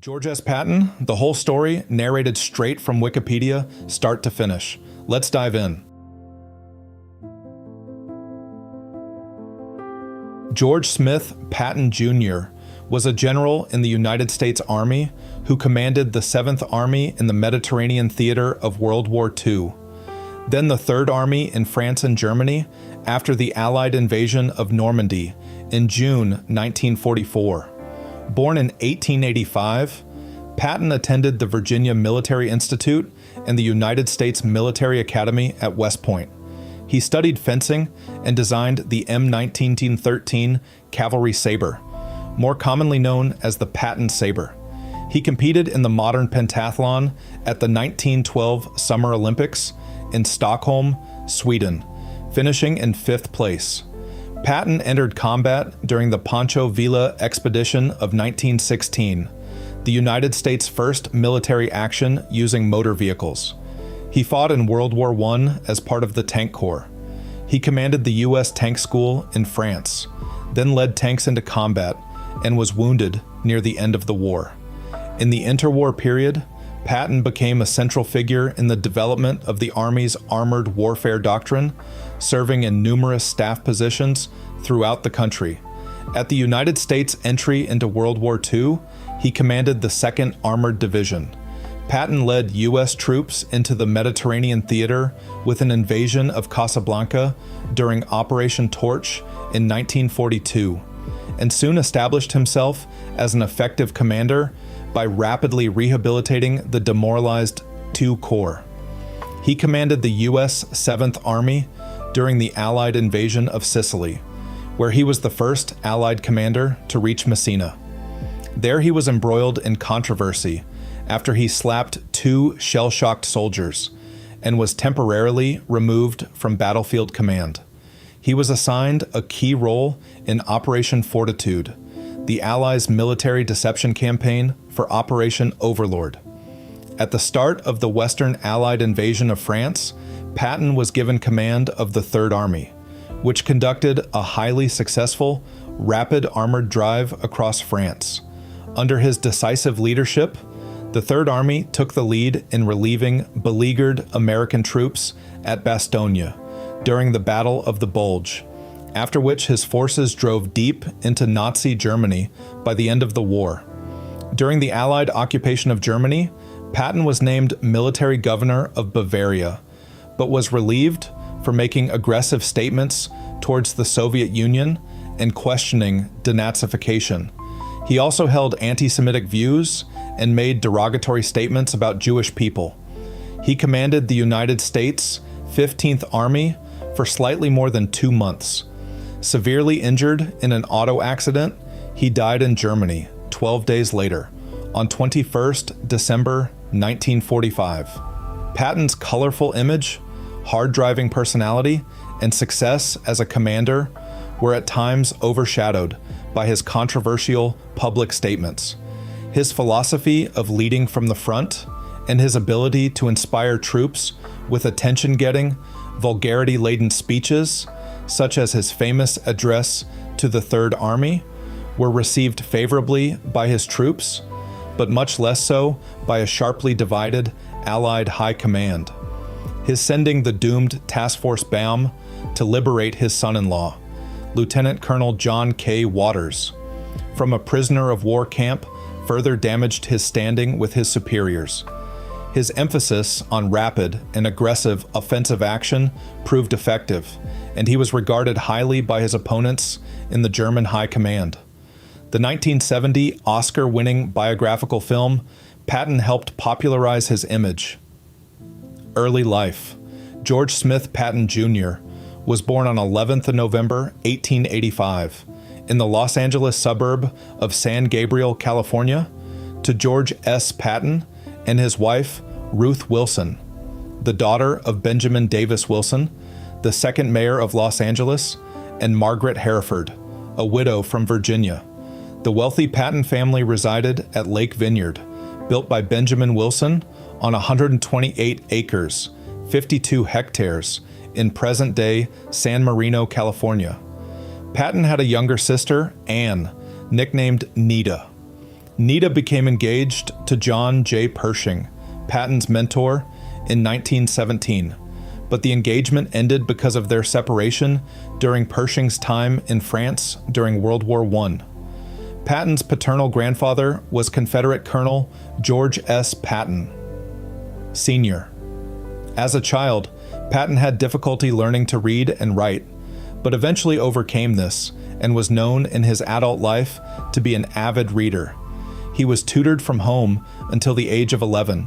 George S. Patton, the whole story narrated straight from Wikipedia, start to finish. Let's dive in. George Smith Patton Jr. was a general in the United States Army who commanded the 7th Army in the Mediterranean theater of World War II, then the 3rd Army in France and Germany after the Allied invasion of Normandy in June 1944. Born in 1885, Patton attended the Virginia Military Institute and the United States Military Academy at West Point. He studied fencing and designed the M1913 cavalry saber, more commonly known as the Patton saber. He competed in the modern pentathlon at the 1912 Summer Olympics in Stockholm, Sweden, finishing in 5th place. Patton entered combat during the Pancho Villa expedition of 1916, the United States' first military action using motor vehicles. He fought in World War I as part of the Tank Corps. He commanded the U.S. Tank School in France, then led tanks into combat, and was wounded near the end of the war. In the interwar period, Patton became a central figure in the development of the Army's armored warfare doctrine, serving in numerous staff positions throughout the country. At the United States' entry into World War II, he commanded the 2nd Armored Division. Patton led U.S. troops into the Mediterranean theater with an invasion of Casablanca during Operation Torch in 1942, and soon established himself as an effective commander by rapidly rehabilitating the demoralized II Corps. He commanded the U.S. 7th Army during the Allied invasion of Sicily, where he was the first Allied commander to reach Messina. There he was embroiled in controversy after he slapped 2 shell-shocked soldiers and was temporarily removed from battlefield command. He was assigned a key role in Operation Fortitude, the Allies' military deception campaign for Operation Overlord. At the start of the Western Allied invasion of France, Patton was given command of the 3rd Army, which conducted a highly successful, rapid armored drive across France. Under his decisive leadership, the 3rd Army took the lead in relieving beleaguered American troops at Bastogne during the Battle of the Bulge, after which his forces drove deep into Nazi Germany by the end of the war. During the Allied occupation of Germany, Patton was named military governor of Bavaria, but was relieved for making aggressive statements towards the Soviet Union and questioning Denazification. He also held anti-Semitic views and made derogatory statements about Jewish people. He commanded the United States 15th Army for slightly more than 2 months. Severely injured in an auto accident, he died in Germany 12 days later, on 21st December 1945. Patton's colorful image, hard-driving personality, and success as a commander were at times overshadowed by his controversial public statements. His philosophy of leading from the front and his ability to inspire troops with attention-getting, vulgarity-laden speeches, such as his famous address to the 3rd Army, were received favorably by his troops, but much less so by a sharply divided Allied high command. His sending the doomed Task Force Baum to liberate his son-in-law, Lieutenant Colonel John K. Waters, from a prisoner of war camp further damaged his standing with his superiors. His emphasis on rapid and aggressive offensive action proved effective, and he was regarded highly by his opponents in the German high command. The 1970 Oscar-winning biographical film, Patton helped popularize his image. Early life. George Smith Patton Jr. was born on 11th of November, 1885, in the Los Angeles suburb of San Gabriel, California, to George S. Patton and his wife, Ruth Wilson, the daughter of Benjamin Davis Wilson, the 2nd mayor of Los Angeles, and Margaret Hereford, a widow from Virginia. The wealthy Patton family resided at Lake Vineyard, built by Benjamin Wilson on 128 acres, 52 hectares, in present-day San Marino, California. Patton had a younger sister, Anne, nicknamed Nita. Nita became engaged to John J. Pershing, Patton's mentor, in 1917, but the engagement ended because of their separation during Pershing's time in France during World War I. Patton's paternal grandfather was Confederate Colonel George S. Patton, Sr. As a child, Patton had difficulty learning to read and write, but eventually overcame this and was known in his adult life to be an avid reader. He was tutored from home until the age of 11,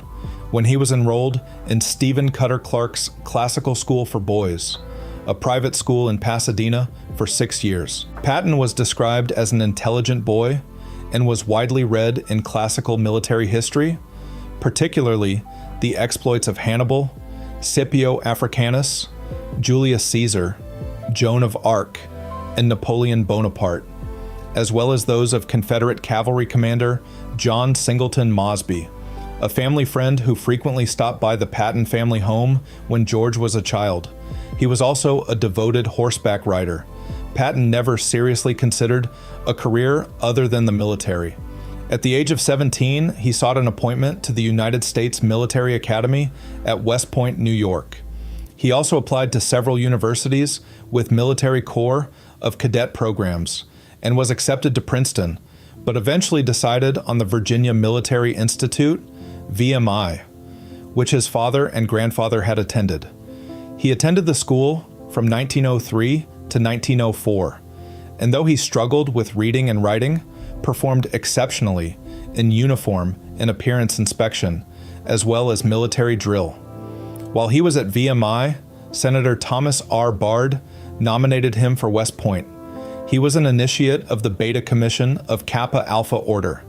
when he was enrolled in Stephen Cutter Clark's Classical School for Boys, a private school in Pasadena, for 6 years. Patton was described as an intelligent boy and was widely read in classical military history, particularly the exploits of Hannibal, Scipio Africanus, Julius Caesar, Joan of Arc, and Napoleon Bonaparte, as well as those of Confederate cavalry commander John Singleton Mosby, a family friend who frequently stopped by the Patton family home when George was a child. He was also a devoted horseback rider. Patton never seriously considered a career other than the military. At the age of 17, he sought an appointment to the United States Military Academy at West Point, New York. He also applied to several universities with military corps of cadet programs and was accepted to Princeton, but eventually decided on the Virginia Military Institute, VMI, which his father and grandfather had attended. He attended the school from 1903 to 1904, and though he struggled with reading and writing, performed exceptionally in uniform and appearance inspection, as well as military drill. While he was at VMI, Senator Thomas R. Bard nominated him for West Point. He was an initiate of the Beta Commission of Kappa Alpha Order.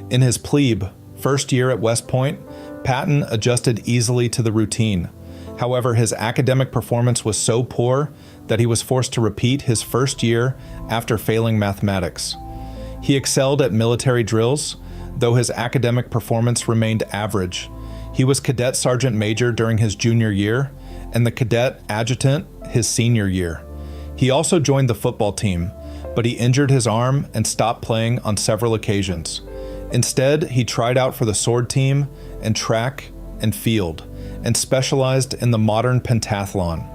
In his plebe, first year at West Point, Patton adjusted easily to the routine. However, his academic performance was so poor that he was forced to repeat his first year after failing mathematics. He excelled at military drills, though his academic performance remained average. He was cadet sergeant major during his junior year, and the cadet adjutant his senior year. He also joined the football team, but he injured his arm and stopped playing on several occasions. Instead, he tried out for the sword team and track and field, and specialized in the modern pentathlon.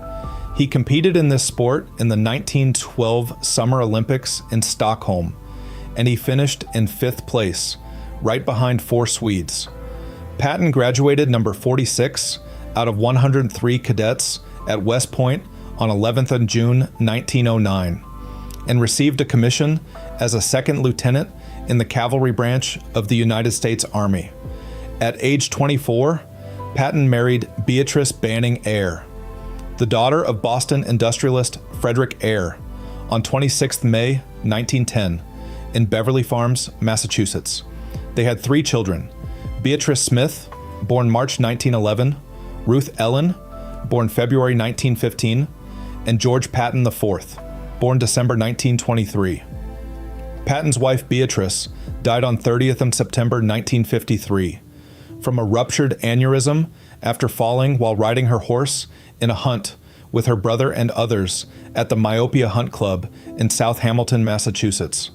He competed in this sport in the 1912 Summer Olympics in Stockholm, and he finished in 5th place, right behind 4 Swedes. Patton graduated number 46 out of 103 cadets at West Point on 11th of June 1909, and received a commission as a 2nd lieutenant in the cavalry branch of the United States Army. At age 24, Patton married Beatrice Banning Eyre, the daughter of Boston industrialist Frederick Eyre, on 26 May 1910 in Beverly Farms, Massachusetts. They had 3 children: Beatrice Smith, born March 1911, Ruth Ellen, born February 1915, and George Patton IV, born December 1923. Patton's wife Beatrice died on 30th of September 1953 from a ruptured aneurysm after falling while riding her horse in a hunt with her brother and others at the Myopia Hunt Club in South Hamilton, Massachusetts.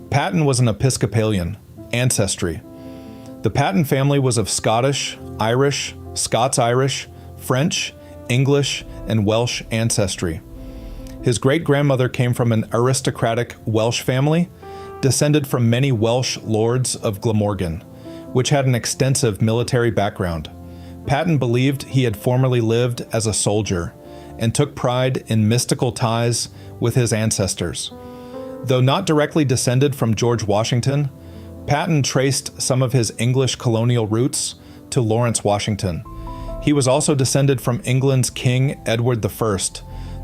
Patton was an Episcopalian, Ancestry. The Patton family was of Scottish, Irish, Scots-Irish, French, English, and Welsh ancestry. His great-grandmother came from an aristocratic Welsh family, descended from many Welsh lords of Glamorgan, which had an extensive military background. Patton believed he had formerly lived as a soldier and took pride in mystical ties with his ancestors. Though not directly descended from George Washington, Patton traced some of his English colonial roots to Lawrence Washington. He was also descended from England's King Edward I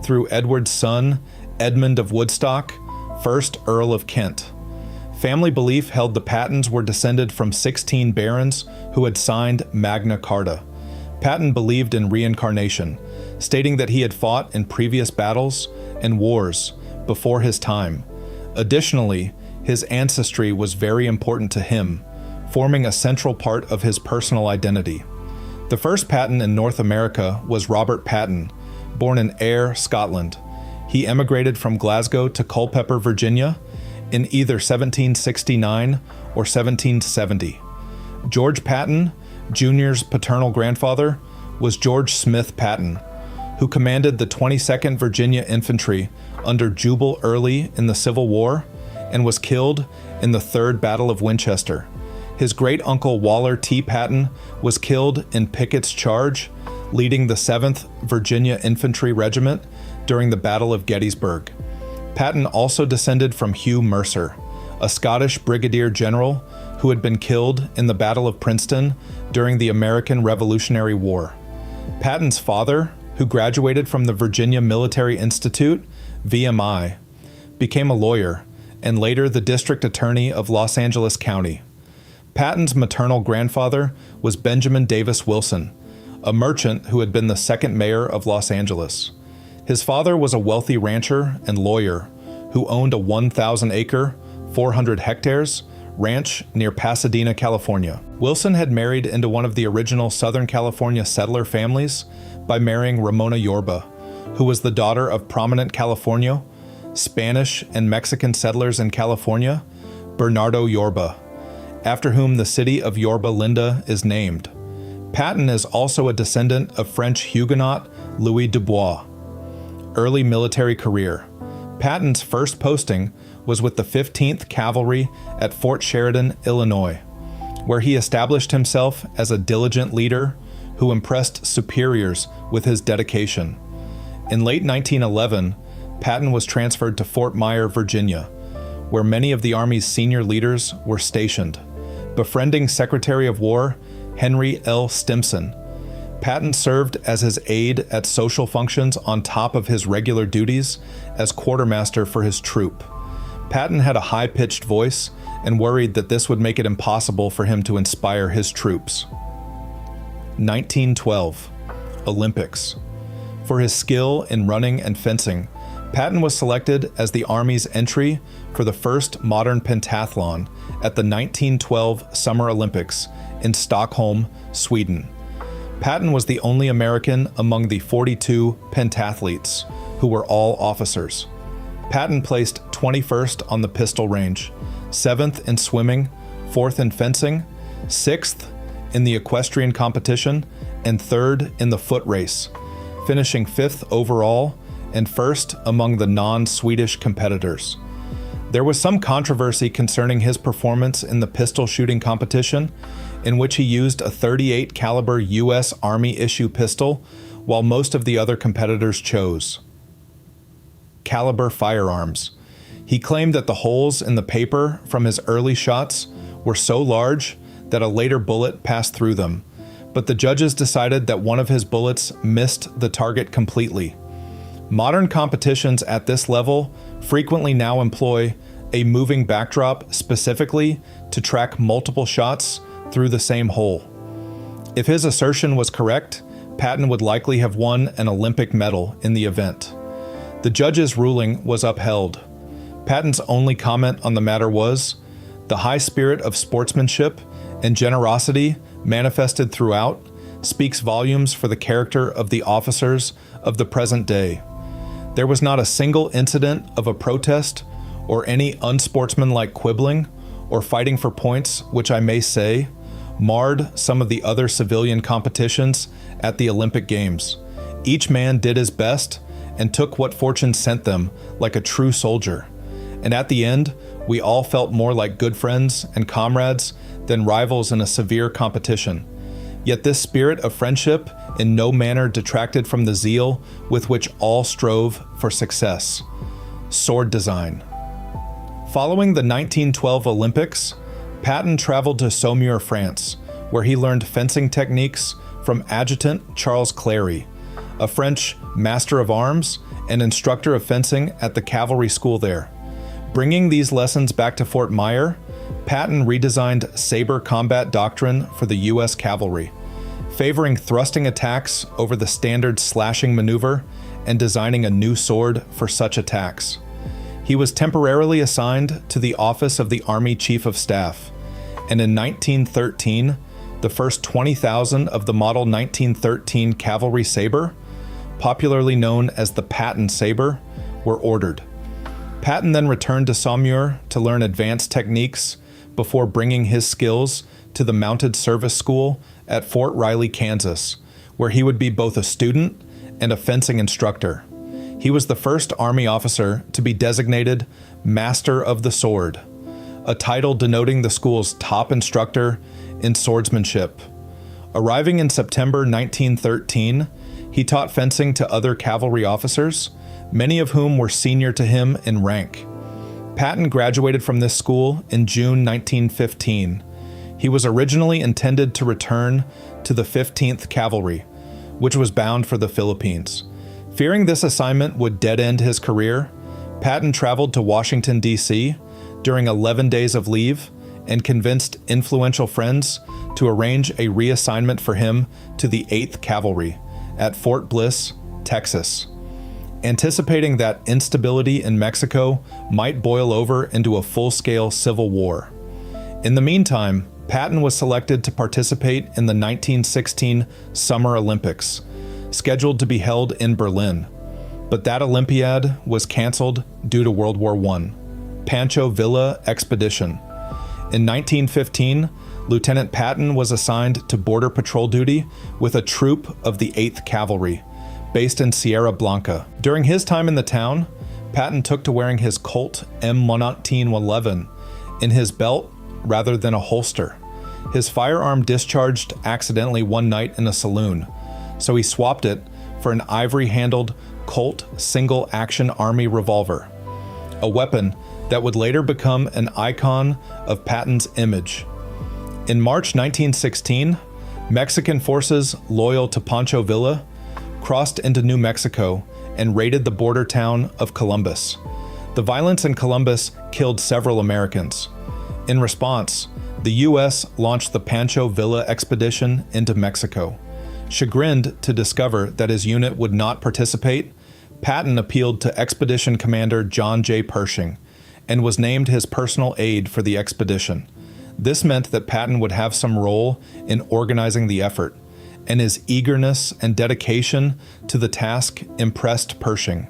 through Edward's son, Edmund of Woodstock, 1st Earl of Kent. Family belief held the Pattons were descended from 16 barons who had signed Magna Carta. Patton believed in reincarnation, stating that he had fought in previous battles and wars before his time. Additionally, his ancestry was very important to him, forming a central part of his personal identity. The first Patton in North America was Robert Patton, born in Ayr, Scotland. He emigrated from Glasgow to Culpeper, Virginia, in either 1769 or 1770. George Patton Jr.'s paternal grandfather was George Smith Patton, who commanded the 22nd Virginia Infantry under Jubal Early in the Civil War and was killed in the Third Battle of Winchester. His great-uncle Waller T. Patton was killed in Pickett's charge, leading the 7th Virginia Infantry Regiment during the Battle of Gettysburg. Patton also descended from Hugh Mercer, a Scottish brigadier general who had been killed in the Battle of Princeton during the American Revolutionary War. Patton's father, who graduated from the Virginia Military Institute, VMI, became a lawyer and later the district attorney of Los Angeles County. Patton's maternal grandfather was Benjamin Davis Wilson, a merchant who had been the second mayor of Los Angeles. His father was a wealthy rancher and lawyer who owned a 1,000-acre, 400 hectares, ranch near Pasadena, California. Wilson had married into one of the original Southern California settler families by marrying Ramona Yorba, who was the daughter of prominent California, Spanish and Mexican settlers in California, Bernardo Yorba, after whom the city of Yorba Linda is named. Patton is also a descendant of French Huguenot Louis Dubois. Early military career. Patton's first posting was with the 15th Cavalry at Fort Sheridan, Illinois, where he established himself as a diligent leader who impressed superiors with his dedication. In late 1911, Patton was transferred to Fort Myer, Virginia, where many of the Army's senior leaders were stationed, befriending Secretary of War Henry L. Stimson. Patton served as his aide at social functions on top of his regular duties as quartermaster for his troop. Patton had a high-pitched voice and worried that this would make it impossible for him to inspire his troops. 1912 Olympics. For his skill in running and fencing, Patton was selected as the Army's entry for the first modern pentathlon at the 1912 Summer Olympics in Stockholm, Sweden. Patton was the only American among the 42 pentathletes, who were all officers. Patton placed 21st on the pistol range, 7th in swimming, 4th in fencing, 6th in the equestrian competition, and 3rd in the foot race, finishing 5th overall and 1st among the non-Swedish competitors. There was some controversy concerning his performance in the pistol shooting competition, in which he used a .38 caliber U.S. Army issue pistol, while most of the other competitors chose caliber firearms. He claimed that the holes in the paper from his early shots were so large that a later bullet passed through them, but the judges decided that one of his bullets missed the target completely. Modern competitions at this level frequently now employ a moving backdrop specifically to track multiple shots through the same hole. If his assertion was correct, Patton would likely have won an Olympic medal in the event. The judge's ruling was upheld. Patton's only comment on the matter was, "The high spirit of sportsmanship and generosity manifested throughout speaks volumes for the character of the officers of the present day. There was not a single incident of a protest or any unsportsmanlike quibbling or fighting for points which I may say marred some of the other civilian competitions at the Olympic Games. Each man did his best and took what fortune sent them like a true soldier. And at the end, we all felt more like good friends and comrades than rivals in a severe competition. Yet this spirit of friendship in no manner detracted from the zeal with which all strove for success." Sword design. Following the 1912 Olympics, Patton traveled to Saumur, France, where he learned fencing techniques from Adjutant Charles Clary, a French master of arms and instructor of fencing at the cavalry school there. Bringing these lessons back to Fort Myer, Patton redesigned saber combat doctrine for the U.S. cavalry, favoring thrusting attacks over the standard slashing maneuver and designing a new sword for such attacks. He was temporarily assigned to the office of the Army Chief of Staff, and in 1913, the first 20,000 of the Model 1913 cavalry saber, popularly known as the Patton saber, were ordered. Patton then returned to Saumur to learn advanced techniques before bringing his skills to the Mounted Service School at Fort Riley, Kansas, where he would be both a student and a fencing instructor. He was the first Army officer to be designated Master of the Sword, a title denoting the school's top instructor in swordsmanship. Arriving in September 1913, he taught fencing to other cavalry officers, many of whom were senior to him in rank. Patton graduated from this school in June 1915. He was originally intended to return to the 15th Cavalry, which was bound for the Philippines. Fearing this assignment would dead-end his career, Patton traveled to Washington, D.C. during 11 days of leave and convinced influential friends to arrange a reassignment for him to the 8th Cavalry at Fort Bliss, Texas. Anticipating that instability in Mexico might boil over into a full-scale civil war. In the meantime, Patton was selected to participate in the 1916 Summer Olympics, scheduled to be held in Berlin. But that Olympiad was canceled due to World War I. Pancho Villa Expedition. In 1915, Lieutenant Patton was assigned to border patrol duty with a troop of the 8th Cavalry, based in Sierra Blanca. During his time in the town, Patton took to wearing his Colt M1911 in his belt rather than a holster. His firearm discharged accidentally one night in a saloon, so he swapped it for an ivory-handled Colt single-action Army revolver, a weapon that would later become an icon of Patton's image. In March 1916, Mexican forces loyal to Pancho Villa crossed into New Mexico and raided the border town of Columbus. The violence in Columbus killed several Americans. In response, the U.S. launched the Pancho Villa expedition into Mexico. Chagrined to discover that his unit would not participate, Patton appealed to Expedition Commander John J. Pershing and was named his personal aide for the expedition. This meant that Patton would have some role in organizing the effort, and his eagerness and dedication to the task impressed Pershing.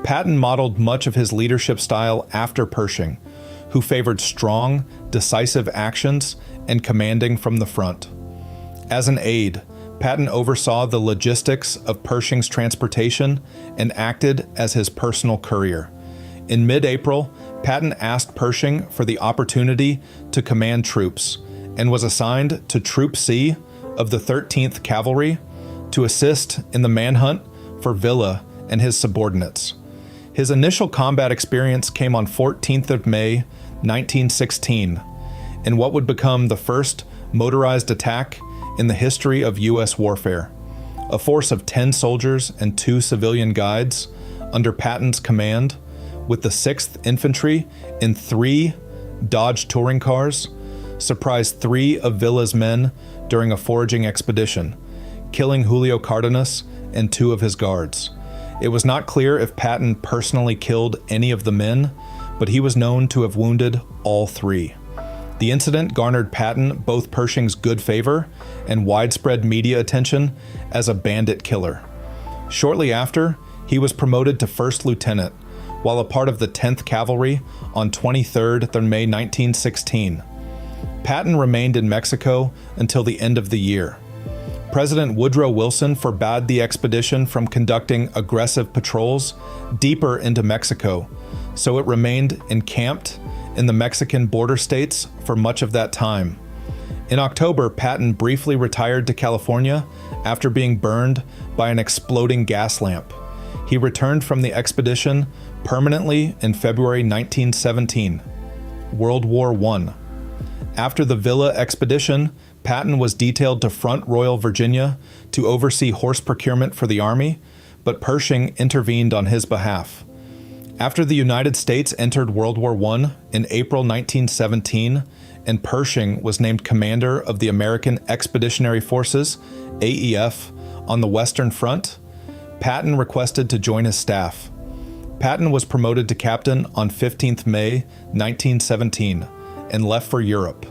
Patton modeled much of his leadership style after Pershing, who favored strong, decisive actions and commanding from the front. As an aide, Patton oversaw the logistics of Pershing's transportation and acted as his personal courier. In mid-April, Patton asked Pershing for the opportunity to command troops and was assigned to Troop C of the 13th Cavalry to assist in the manhunt for Villa and his subordinates. His initial combat experience came on 14th of May, 1916, in what would become the first motorized attack in the history of U.S. warfare. A force of 10 soldiers and 2 civilian guides under Patton's command, with the 6th Infantry in 3 Dodge touring cars, surprised 3 of Villa's men during a foraging expedition, killing Julio Cardenas and 2 of his guards. It was not clear if Patton personally killed any of the men, but he was known to have wounded all 3. The incident garnered Patton both Pershing's good favor and widespread media attention as a bandit killer. Shortly after, he was promoted to first lieutenant, while a part of the 10th Cavalry on 23rd May 1916. Patton remained in Mexico until the end of the year. President Woodrow Wilson forbade the expedition from conducting aggressive patrols deeper into Mexico, so it remained encamped in the Mexican border states for much of that time. In October, Patton briefly retired to California after being burned by an exploding gas lamp. He returned from the expedition permanently in February 1917. World War I. After the Villa expedition, Patton was detailed to Front Royal, Virginia to oversee horse procurement for the Army, but Pershing intervened on his behalf. After the United States entered World War I in April 1917, and Pershing was named commander of the American Expeditionary Forces, AEF, on the Western Front, Patton requested to join his staff. Patton was promoted to captain on 15th May 1917 and left for Europe,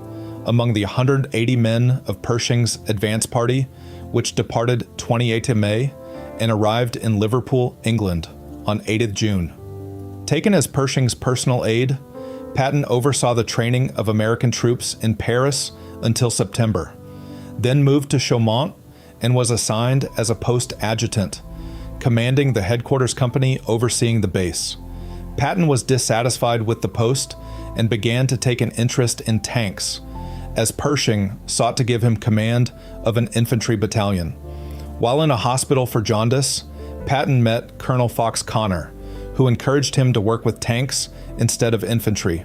among the 180 men of Pershing's advance party, which departed 28th May and arrived in Liverpool, England on 8th June. Taken as Pershing's personal aide, Patton oversaw the training of American troops in Paris until September, then moved to Chaumont and was assigned as a post adjutant, commanding the headquarters company overseeing the base. Patton was dissatisfied with the post and began to take an interest in tanks, as Pershing sought to give him command of an infantry battalion. While in a hospital for jaundice, Patton met Colonel Fox Connor, who encouraged him to work with tanks instead of infantry.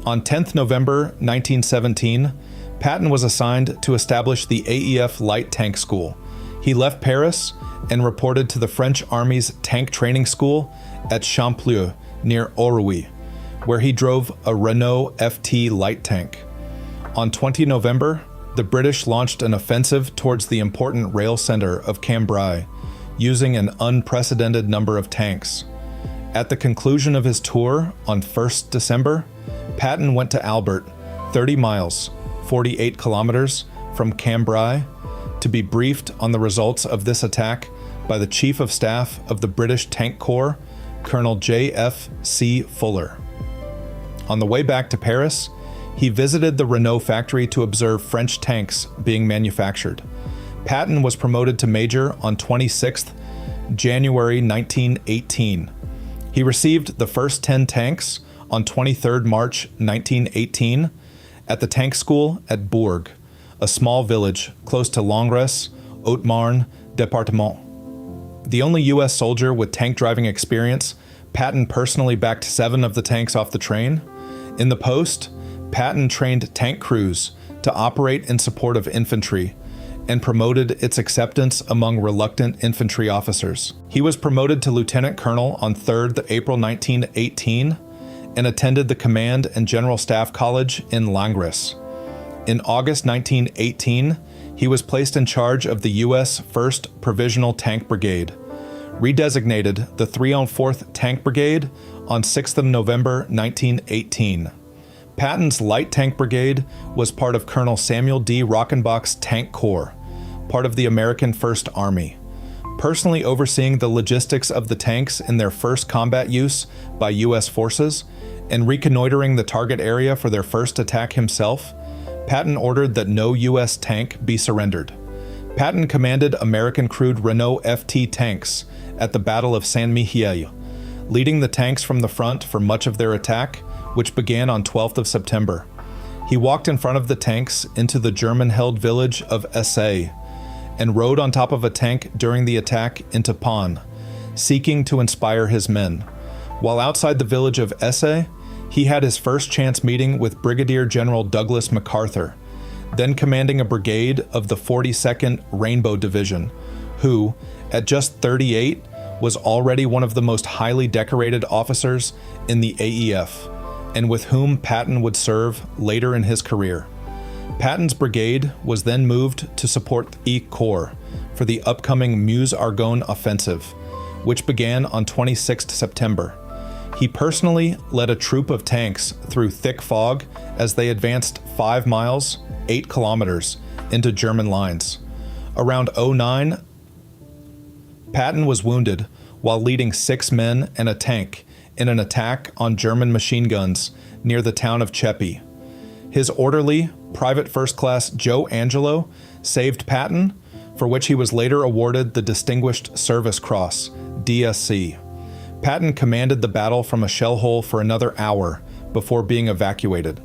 On 10th November 1917, Patton was assigned to establish the AEF Light Tank School. He left Paris and reported to the French Army's tank training school at Champleux, near Orly, where he drove a Renault FT light tank. On 20 November, the British launched an offensive towards the important rail center of Cambrai, using an unprecedented number of tanks. At the conclusion of his tour on 1st December, Patton went to Albert, 30 miles, 48 kilometers from Cambrai, to be briefed on the results of this attack by the Chief of Staff of the British Tank Corps, Colonel J.F.C. Fuller. On the way back to Paris, he visited the Renault factory to observe French tanks being manufactured. Patton was promoted to major on 26th January 1918. He received the first 10 tanks on 23rd March 1918 at the tank school at Bourg, a small village close to Langres, Haute-Marne Département. The only U.S. soldier with tank driving experience, Patton personally backed 7 of the tanks off the train. In the post, Patton trained tank crews to operate in support of infantry and promoted its acceptance among reluctant infantry officers. He was promoted to lieutenant colonel on 3rd April 1918 and attended the Command and General Staff College in Langres. In August 1918, he was placed in charge of the U.S. 1st Provisional Tank Brigade, redesignated the 304th Tank Brigade on 6th of November 1918. Patton's Light Tank Brigade was part of Colonel Samuel D. Rockenbach's Tank Corps, part of the American First Army. Personally overseeing the logistics of the tanks in their first combat use by U.S. forces, and reconnoitering the target area for their first attack himself, Patton ordered that no U.S. tank be surrendered. Patton commanded American-crewed Renault FT tanks at the Battle of Saint-Mihiel, leading the tanks from the front for much of their attack, which began on 12th of September. He walked in front of the tanks into the German-held village of Essay and rode on top of a tank during the attack into Pon, seeking to inspire his men. While outside the village of Essay, he had his first chance meeting with Brigadier General Douglas MacArthur, then commanding a brigade of the 42nd Rainbow Division, who, at just 38, was already one of the most highly decorated officers in the AEF, and with whom Patton would serve later in his career. Patton's brigade was then moved to support E Corps for the upcoming Meuse-Argonne offensive, which began on 26 September. He personally led a troop of tanks through thick fog as they advanced 5 miles, 8 kilometers, into German lines. Around 09, Patton was wounded while leading 6 men and a tank in an attack on German machine guns near the town of Chepi. His orderly, Private First Class Joe Angelo, saved Patton, for which he was later awarded the Distinguished Service Cross, DSC. Patton commanded the battle from a shell hole for another hour before being evacuated.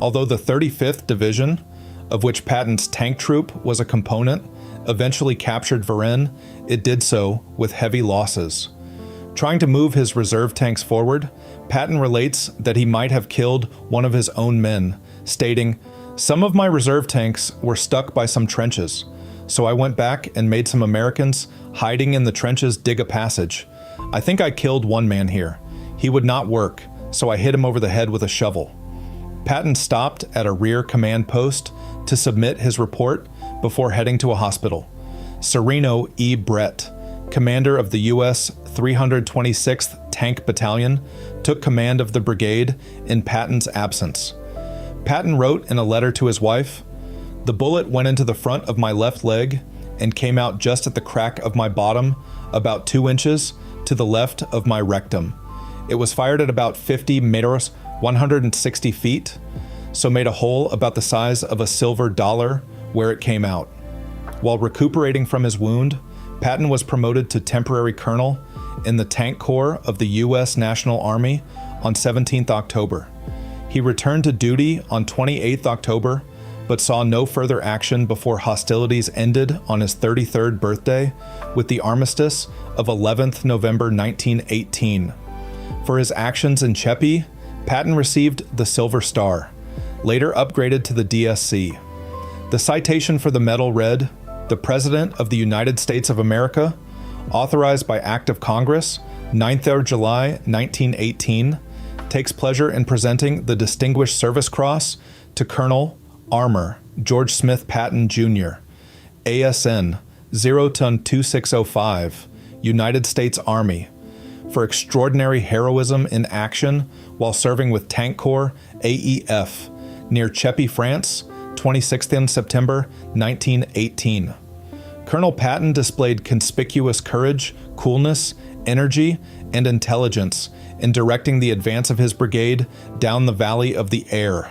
Although the 35th Division, of which Patton's tank troop was a component, eventually captured Varennes, it did so with heavy losses. Trying to move his reserve tanks forward, Patton relates that he might have killed one of his own men, stating, "Some of my reserve tanks were stuck by some trenches, so I went back and made some Americans hiding in the trenches dig a passage. I think I killed one man here. He would not work, so I hit him over the head with a shovel." Patton stopped at a rear command post to submit his report before heading to a hospital. Sereno E. Brett, commander of the U.S. 326th Tank Battalion, took command of the brigade in Patton's absence. Patton wrote in a letter to his wife, "The bullet went into the front of my left leg and came out just at the crack of my bottom, about 2 inches to the left of my rectum. It was fired at about 50 meters, 160 feet, so made a hole about the size of a silver dollar where it came out. While recuperating from his wound, Patton was promoted to temporary colonel in the Tank Corps of the U.S. National Army on 17th October. He returned to duty on 28th October, but saw no further action before hostilities ended on his 33rd birthday with the armistice of 11th November 1918. For his actions in Chepi, Patton received the Silver Star, later upgraded to the DSC. The citation for the medal read, "The President of the United States of America, authorized by Act of Congress, 9th of July, 1918, takes pleasure in presenting the Distinguished Service Cross to Colonel Armor George Smith Patton Jr., ASN 0-2605, United States Army, for extraordinary heroism in action while serving with Tank Corps AEF near Chepi, France, 26th September 1918. Colonel Patton displayed conspicuous courage, coolness, energy, and intelligence in directing the advance of his brigade down the Valley of the Aire.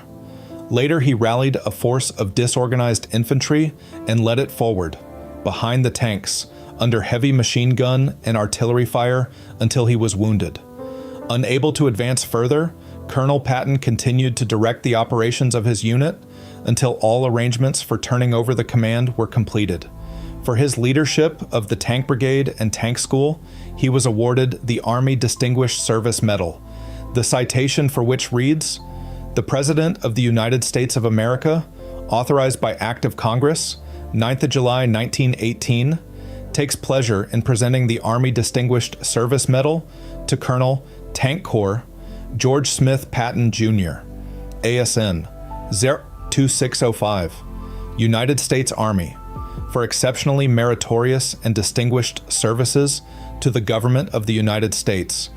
Later, he rallied a force of disorganized infantry and led it forward, behind the tanks, under heavy machine gun and artillery fire until he was wounded. Unable to advance further, Colonel Patton continued to direct the operations of his unit until all arrangements for turning over the command were completed. For his leadership of the Tank Brigade and Tank School, he was awarded the Army Distinguished Service Medal, the citation for which reads, "The President of the United States of America, authorized by Act of Congress, 9th of July 1918, takes pleasure in presenting the Army Distinguished Service Medal to Colonel Tank Corps George Smith Patton Jr., ASN 02605, United States Army, for exceptionally meritorious and distinguished services to the government of the United States,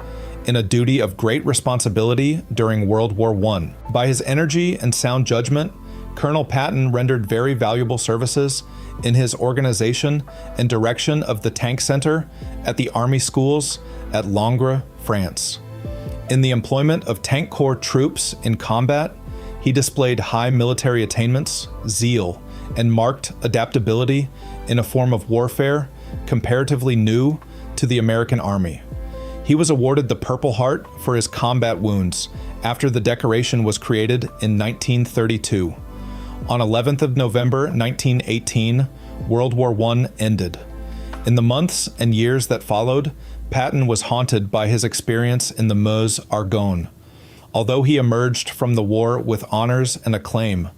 in a duty of great responsibility during World War I. By his energy and sound judgment, Colonel Patton rendered very valuable services in his organization and direction of the Tank Center at the Army Schools at Langres, France. In the employment of Tank Corps troops in combat, he displayed high military attainments, zeal, and marked adaptability in a form of warfare comparatively new to the American Army. He was awarded the Purple Heart for his combat wounds after the decoration was created in 1932. On 11th of November 1918, World War I ended. In the months and years that followed, Patton was haunted by his experience in the Meuse Argonne. Although he emerged from the war with honors and acclaim,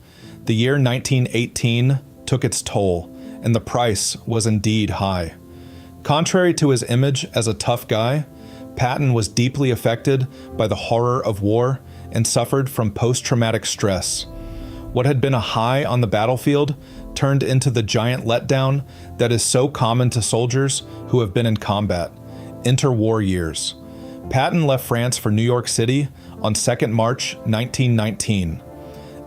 the year 1918 took its toll, and the price was indeed high. Contrary to his image as a tough guy, Patton was deeply affected by the horror of war and suffered from post-traumatic stress. What had been a high on the battlefield turned into the giant letdown that is so common to soldiers who have been in combat, interwar years. Patton left France for New York City on 2nd March 1919.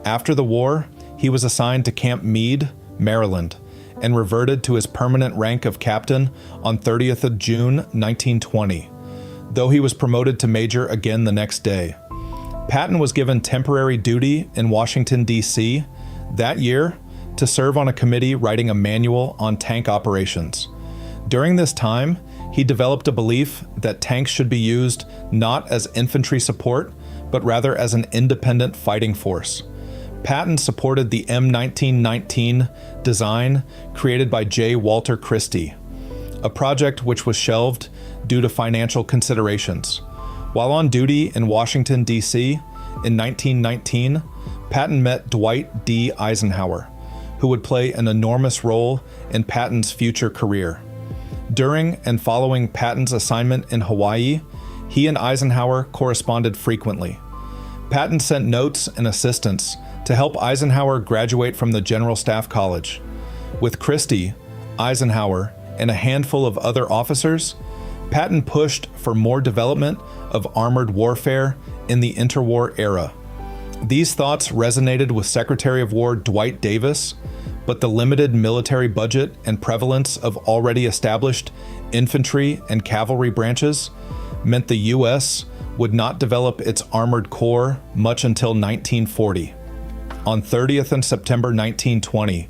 After the war, he was assigned to Camp Meade, Maryland, and reverted to his permanent rank of captain on 30th of June 1920, though he was promoted to major again the next day. Patton was given temporary duty in Washington, D.C. that year to serve on a committee writing a manual on tank operations. During this time, he developed a belief that tanks should be used not as infantry support, but rather as an independent fighting force. Patton supported the M1919 design created by J. Walter Christie, a project which was shelved due to financial considerations. While on duty in Washington, D.C. in 1919, Patton met Dwight D. Eisenhower, who would play an enormous role in Patton's future career. During and following Patton's assignment in Hawaii, he and Eisenhower corresponded frequently. Patton sent notes and assistance to help Eisenhower graduate from the General Staff College. With Christie, Eisenhower, and a handful of other officers, Patton pushed for more development of armored warfare in the interwar era. These thoughts resonated with Secretary of War Dwight Davis, but the limited military budget and prevalence of already established infantry and cavalry branches meant the U.S. would not develop its armored core much until 1940. On 30th September 1920,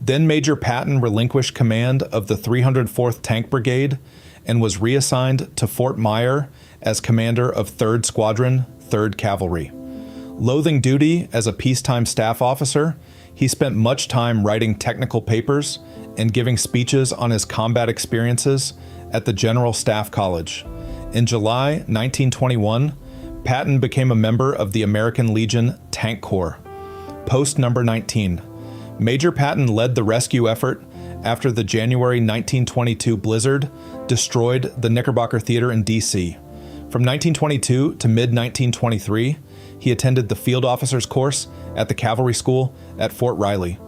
then Major Patton relinquished command of the 304th Tank Brigade and was reassigned to Fort Myer as commander of 3rd Squadron, 3rd Cavalry. Loathing duty as a peacetime staff officer, he spent much time writing technical papers and giving speeches on his combat experiences at the General Staff College. In July 1921, Patton became a member of the American Legion Tank Corps. Post number 19. Major Patton led the rescue effort after the January 1922 blizzard destroyed the Knickerbocker Theater in D.C. From 1922 to mid-1923, he attended the Field Officers Course at the Cavalry School at Fort Riley.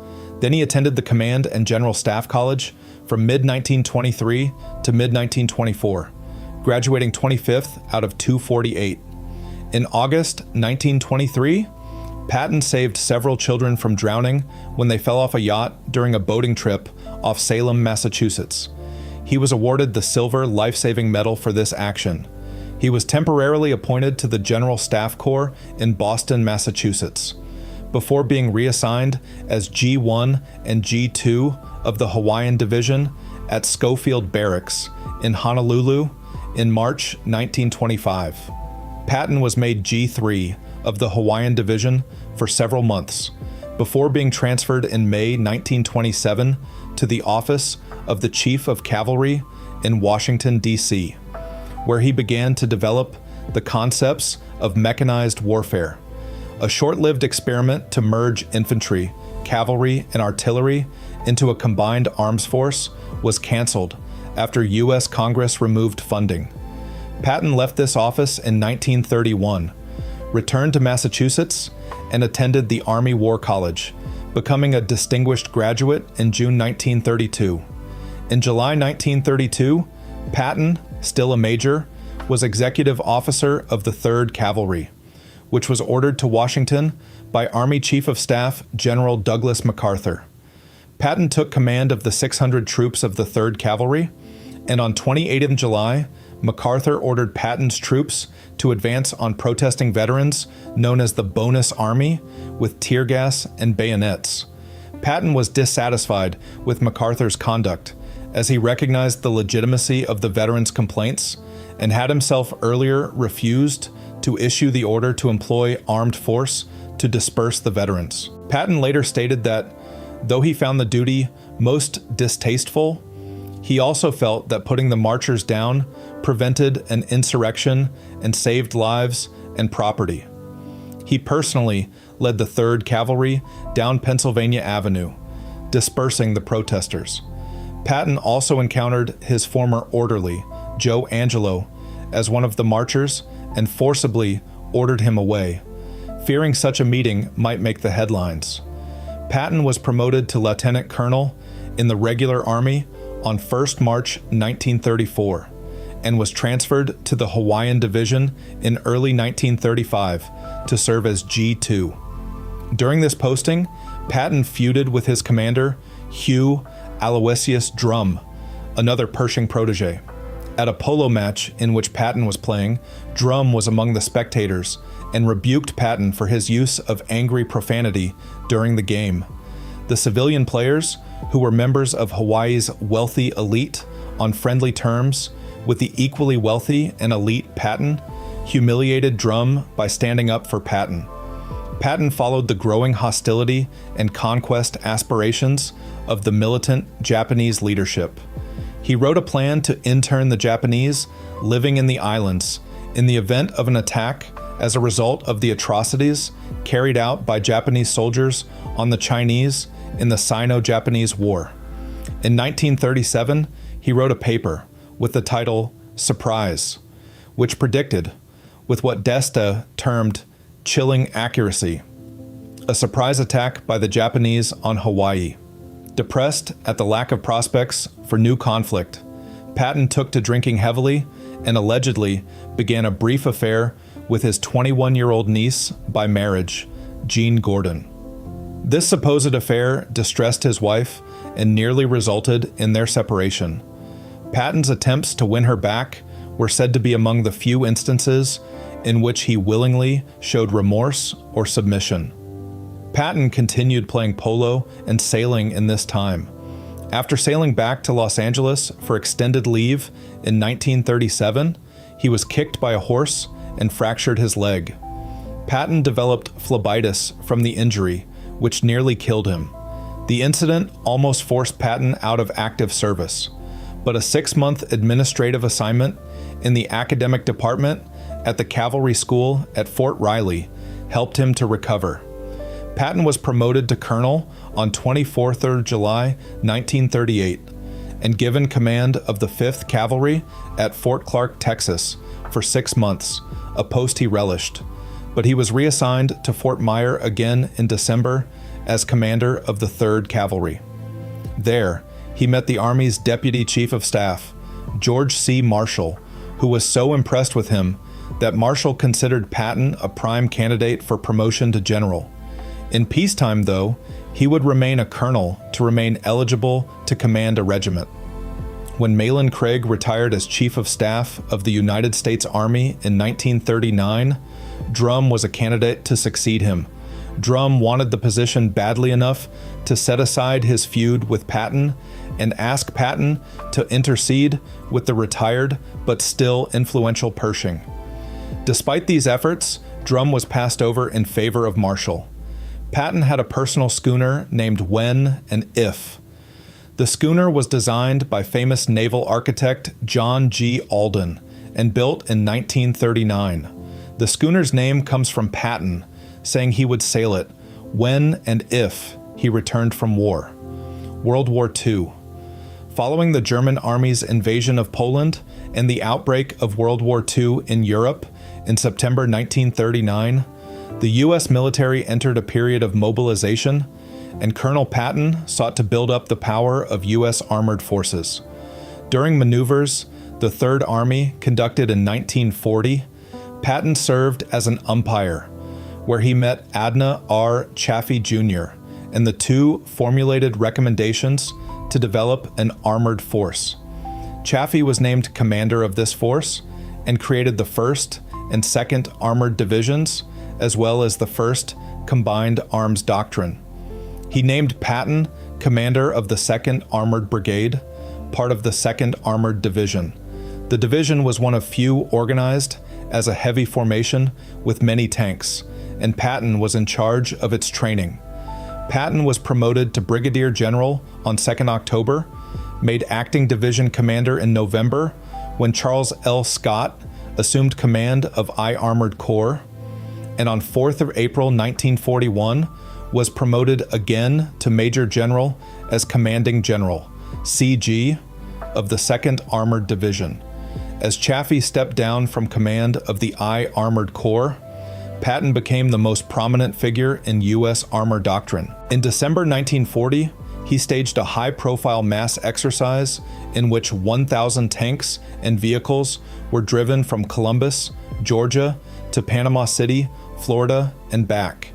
Then he attended the Command and General Staff College from mid-1923 to mid-1924, graduating 25th out of 248. In August 1923, Patton saved several children from drowning when they fell off a yacht during a boating trip off Salem, Massachusetts. He was awarded the Silver Life-Saving Medal for this action. He was temporarily appointed to the General Staff Corps in Boston, Massachusetts, before being reassigned as G1 and G2 of the Hawaiian Division at Schofield Barracks in Honolulu in March 1925. Patton was made G3 of the Hawaiian Division for several months, before being transferred in May 1927 to the office of the Chief of Cavalry in Washington, D.C., where he began to develop the concepts of mechanized warfare. A short-lived experiment to merge infantry, cavalry, and artillery into a combined arms force was canceled after U.S. Congress removed funding. Patton left this office in 1931, returned to Massachusetts, and attended the Army War College, becoming a distinguished graduate in June 1932. In July 1932, Patton, still a major, was executive officer of the 3rd Cavalry, which was ordered to Washington by Army Chief of Staff General Douglas MacArthur. Patton took command of the 600 troops of the 3rd Cavalry, and on 28th July, MacArthur ordered Patton's troops to advance on protesting veterans known as the Bonus Army with tear gas and bayonets. Patton was dissatisfied with MacArthur's conduct, as he recognized the legitimacy of the veterans' complaints and had himself earlier refused to issue the order to employ armed force to disperse the veterans. Patton later stated that, though he found the duty most distasteful, he also felt that putting the marchers down prevented an insurrection and saved lives and property. He personally led the 3rd Cavalry down Pennsylvania Avenue, dispersing the protesters. Patton also encountered his former orderly, Joe Angelo, as one of the marchers and forcibly ordered him away, fearing such a meeting might make the headlines. Patton was promoted to lieutenant colonel in the regular army on 1st March 1934 and was transferred to the Hawaiian Division in early 1935 to serve as G2. During this posting, Patton feuded with his commander, Hugh Aloysius Drum, another Pershing protege. At a polo match in which Patton was playing, Drum was among the spectators and rebuked Patton for his use of angry profanity during the game. The civilian players, who were members of Hawaii's wealthy elite on friendly terms with the equally wealthy and elite Patton, humiliated Drum by standing up for Patton. Patton followed the growing hostility and conquest aspirations of the militant Japanese leadership. He wrote a plan to intern the Japanese living in the islands in the event of an attack as a result of the atrocities carried out by Japanese soldiers on the Chinese in the Sino-Japanese War. In 1937, he wrote a paper with the title Surprise, which predicted, with what Desta termed chilling accuracy, a surprise attack by the Japanese on Hawaii. Depressed at the lack of prospects for new conflict, Patton took to drinking heavily and allegedly began a brief affair with his 21-year-old niece by marriage, Jean Gordon. This supposed affair distressed his wife and nearly resulted in their separation. Patton's attempts to win her back were said to be among the few instances in which he willingly showed remorse or submission. Patton continued playing polo and sailing in this time. After sailing back to Los Angeles for extended leave in 1937, he was kicked by a horse and fractured his leg. Patton developed phlebitis from the injury, which nearly killed him. The incident almost forced Patton out of active service, but a 6-month administrative assignment in the academic department at the Cavalry School at Fort Riley helped him to recover. Patton was promoted to colonel on 24th July 1938 and given command of the 5th Cavalry at Fort Clark, Texas for 6 months, a post he relished, but he was reassigned to Fort Myer again in December as commander of the 3rd Cavalry. There, he met the Army's Deputy Chief of Staff, George C. Marshall, who was so impressed with him that Marshall considered Patton a prime candidate for promotion to general. In peacetime, though, he would remain a colonel to remain eligible to command a regiment. When Mahlon Craig retired as Chief of Staff of the United States Army in 1939, Drum was a candidate to succeed him. Drum wanted the position badly enough to set aside his feud with Patton and ask Patton to intercede with the retired but still influential Pershing. Despite these efforts, Drum was passed over in favor of Marshall. Patton had a personal schooner named When and If. The schooner was designed by famous naval architect John G. Alden and built in 1939. The schooner's name comes from Patton, saying he would sail it when and if he returned from war. World War II. Following the German Army's invasion of Poland and the outbreak of World War II in Europe in September 1939, the U.S. military entered a period of mobilization, and Colonel Patton sought to build up the power of U.S. armored forces. During maneuvers the Third Army conducted in 1940, Patton served as an umpire, where he met Adna R. Chaffee Jr., and the two formulated recommendations to develop an armored force. Chaffee was named commander of this force and created the 1st and 2nd Armored Divisions, as well as the 1st Combined Arms Doctrine. He named Patton commander of the 2nd Armored Brigade, part of the 2nd Armored Division. The division was one of few organized as a heavy formation with many tanks, and Patton was in charge of its training. Patton was promoted to brigadier general on 2nd October, made acting division commander in November when Charles L. Scott assumed command of I Armored Corps, and on 4th of April 1941 was promoted again to Major General as Commanding General, CG, of the 2nd Armored Division. As Chaffee stepped down from command of the I Armored Corps, Patton became the most prominent figure in U.S. armor doctrine. In December 1940, he staged a high-profile mass exercise in which 1,000 tanks and vehicles were driven from Columbus, Georgia, to Panama City, Florida, and back.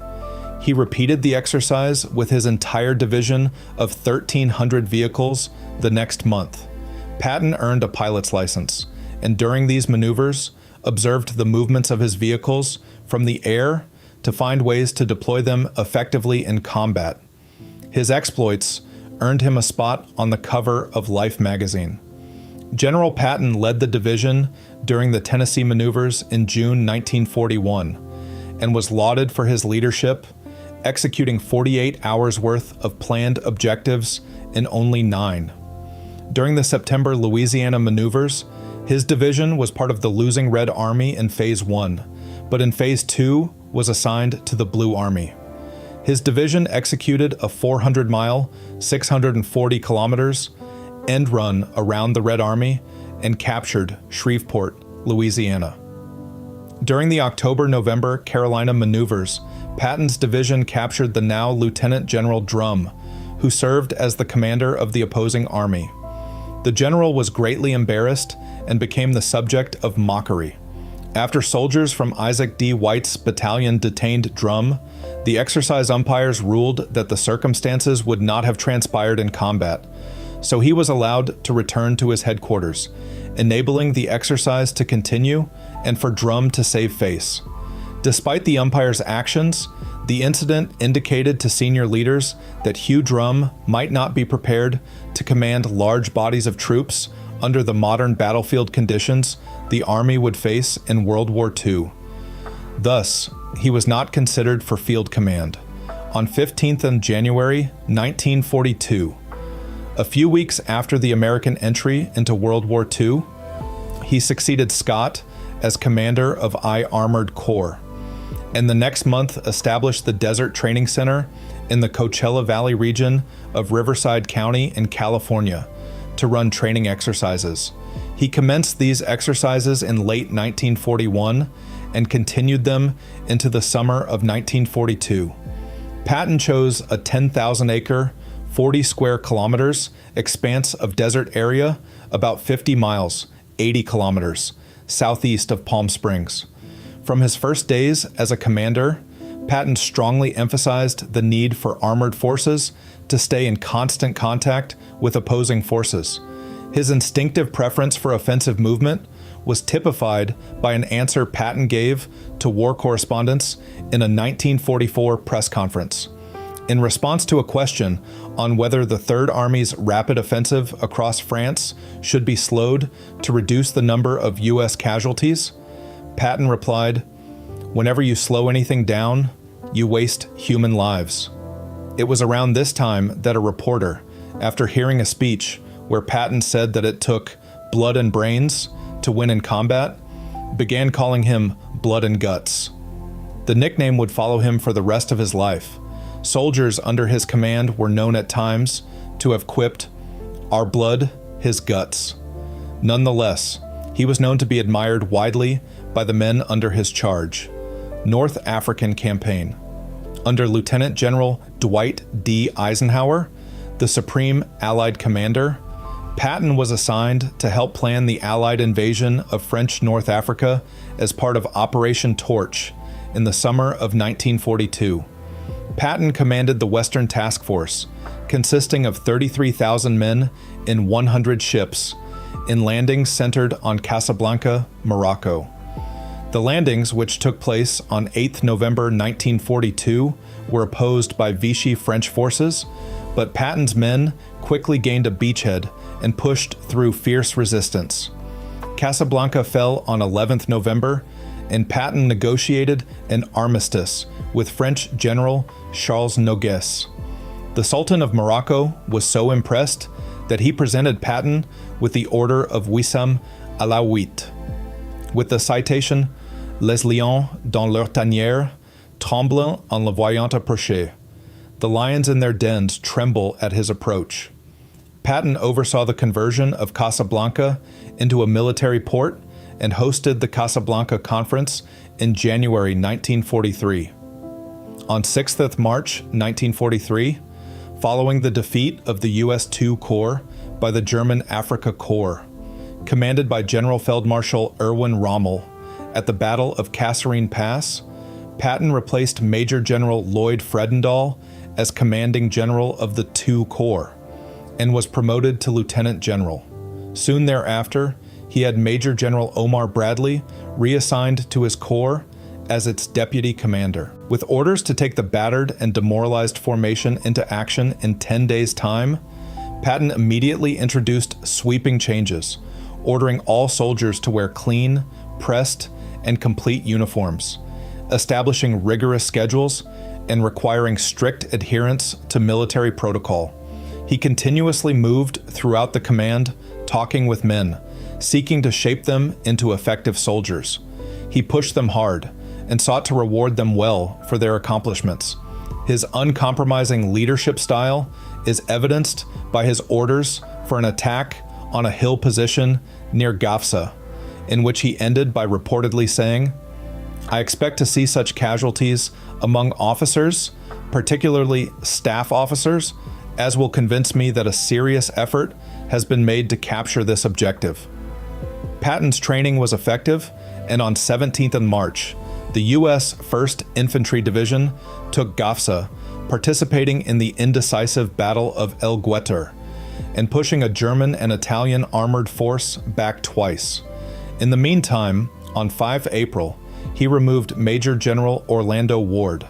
He repeated the exercise with his entire division of 1,300 vehicles the next month. Patton earned a pilot's license, and during these maneuvers, observed the movements of his vehicles from the air to find ways to deploy them effectively in combat. His exploits earned him a spot on the cover of Life magazine. General Patton led the division during the Tennessee maneuvers in June 1941 and was lauded for his leadership, executing 48 hours worth of planned objectives in only 9. During the September Louisiana maneuvers, his division was part of the losing Red Army in Phase 1, but in Phase 2 was assigned to the Blue Army. His division executed a 400-mile, 640 kilometers end run around the Red Army and captured Shreveport, Louisiana. During the October-November Carolina maneuvers, Patton's division captured the now Lieutenant General Drum, who served as the commander of the opposing army. The general was greatly embarrassed and became the subject of mockery. After soldiers from Isaac D. White's battalion detained Drum, the exercise umpires ruled that the circumstances would not have transpired in combat, so he was allowed to return to his headquarters, enabling the exercise to continue and for Drum to save face. Despite the umpire's actions, the incident indicated to senior leaders that Hugh Drum might not be prepared to command large bodies of troops under the modern battlefield conditions the Army would face in World War II. Thus, he was not considered for field command. On 15th January 1942, a few weeks after the American entry into World War II, he succeeded Scott as commander of I Armored Corps, and the next month established the Desert Training Center in the Coachella Valley region of Riverside County in California to run training exercises. He commenced these exercises in late 1941 and continued them into the summer of 1942. Patton chose a 10,000-acre, 40 square kilometers expanse of desert area about 50 miles, 80 kilometers, southeast of Palm Springs. From his first days as a commander, Patton strongly emphasized the need for armored forces to stay in constant contact with opposing forces. His instinctive preference for offensive movement was typified by an answer Patton gave to war correspondents in a 1944 press conference. In response to a question on whether the Third Army's rapid offensive across France should be slowed to reduce the number of U.S. casualties, Patton replied, "Whenever you slow anything down, you waste human lives." It was around this time that a reporter, after hearing a speech where Patton said that it took blood and brains to win in combat, began calling him Blood and Guts. The nickname would follow him for the rest of his life. Soldiers under his command were known at times to have quipped, "Our blood, his guts." Nonetheless, he was known to be admired widely by the men under his charge. North African Campaign. Under Lieutenant General Dwight D. Eisenhower, the Supreme Allied Commander, Patton was assigned to help plan the Allied invasion of French North Africa as part of Operation Torch in the summer of 1942. Patton commanded the Western Task Force, consisting of 33,000 men in 100 ships, in landings centered on Casablanca, Morocco. The landings, which took place on 8 November 1942, were opposed by Vichy French forces, but Patton's men quickly gained a beachhead and pushed through fierce resistance. Casablanca fell on 11th November, and Patton negotiated an armistice with French General Charles Nogues. The Sultan of Morocco was so impressed that he presented Patton with the Order of Wissam Alaouite, with the citation, "Les lions dans leur tanière tremblent en le voyant approcher." The lions in their dens tremble at his approach. Patton oversaw the conversion of Casablanca into a military port and hosted the Casablanca Conference in January 1943. On 6th March 1943, following the defeat of the U.S. II Corps by the German Afrika Korps, commanded by General Feldmarschall Erwin Rommel, at the Battle of Kasserine Pass, Patton replaced Major General Lloyd Fredendall as commanding general of the II Corps, and was promoted to lieutenant general. Soon thereafter, he had Major General Omar Bradley reassigned to his corps as its deputy commander. With orders to take the battered and demoralized formation into action in 10 days' time, Patton immediately introduced sweeping changes, ordering all soldiers to wear clean, pressed, and complete uniforms, establishing rigorous schedules, and requiring strict adherence to military protocol. He continuously moved throughout the command, talking with men, seeking to shape them into effective soldiers. He pushed them hard and sought to reward them well for their accomplishments. His uncompromising leadership style is evidenced by his orders for an attack on a hill position near Gafsa, in which he ended by reportedly saying, "I expect to see such casualties among officers, particularly staff officers, as will convince me that a serious effort has been made to capture this objective." Patton's training was effective, and on 17th March, the U.S. 1st Infantry Division took Gafsa, participating in the indecisive Battle of El Gueter. and pushing a German and Italian armored force back twice. In the meantime, on 5 April, he removed Major General Orlando Ward,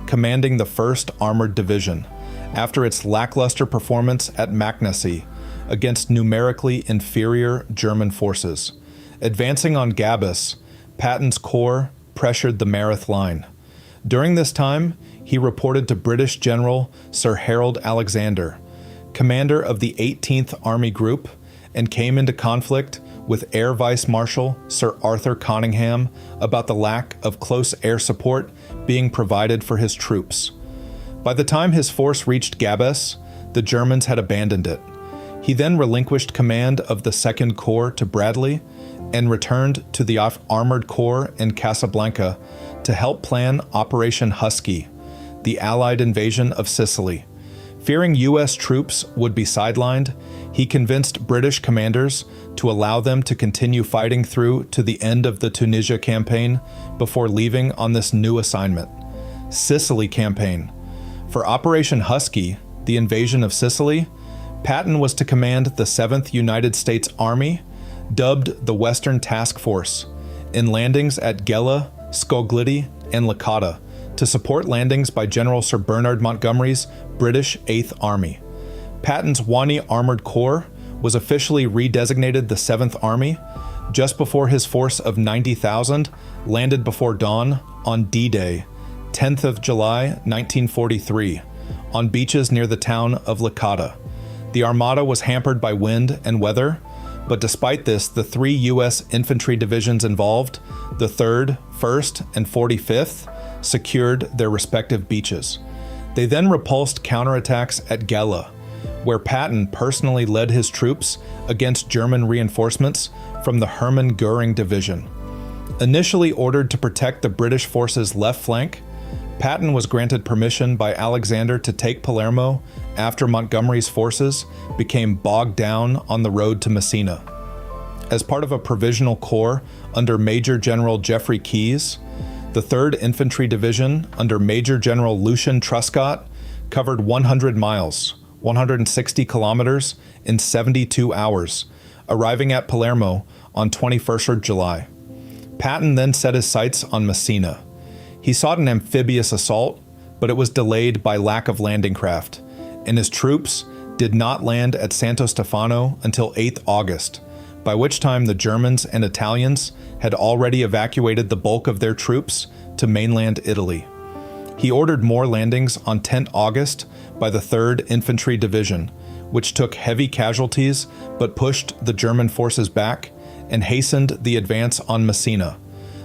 commanding the 1st Armored Division, after its lackluster performance at Macknacy against numerically inferior German forces. Advancing on Gabus, Patton's corps pressured the Mareth Line. During this time, he reported to British General Sir Harold Alexander, commander of the 18th Army Group, and came into conflict with Air Vice Marshal Sir Arthur Conyngham about the lack of close air support being provided for his troops. By the time his force reached Gabes, the Germans had abandoned it. He then relinquished command of the 2nd Corps to Bradley and returned to the Armored Corps in Casablanca to help plan Operation Husky, the Allied invasion of Sicily. Fearing U.S. troops would be sidelined, he convinced British commanders to allow them to continue fighting through to the end of the Tunisia campaign before leaving on this new assignment. Sicily Campaign. For Operation Husky, the invasion of Sicily, Patton was to command the 7th United States Army, dubbed the Western Task Force, in landings at Gela, Skogliti, and Licata, to support landings by General Sir Bernard Montgomery's British 8th Army. Patton's Wani Armored Corps was officially redesignated the 7th Army just before his force of 90,000 landed before dawn on D-Day, 10th of July, 1943, on beaches near the town of Licata. The armada was hampered by wind and weather, but despite this, the 3 U.S. infantry divisions involved, the 3rd, 1st, and 45th, secured their respective beaches. They then repulsed counterattacks at Gela, where Patton personally led his troops against German reinforcements from the Hermann Göring Division. Initially ordered to protect the British forces' left flank, Patton was granted permission by Alexander to take Palermo after Montgomery's forces became bogged down on the road to Messina. As part of a provisional corps under Major General Geoffrey Keyes, the 3rd Infantry Division under Major General Lucian Truscott covered 100 miles, 160 kilometers, in 72 hours, arriving at Palermo on 21st of July. Patton then set his sights on Messina. He sought an amphibious assault, but it was delayed by lack of landing craft, and his troops did not land at Santo Stefano until 8th August, by which time the Germans and Italians had already evacuated the bulk of their troops to mainland Italy. He ordered more landings on 10 August by the 3rd Infantry Division, which took heavy casualties but pushed the German forces back and hastened the advance on Messina.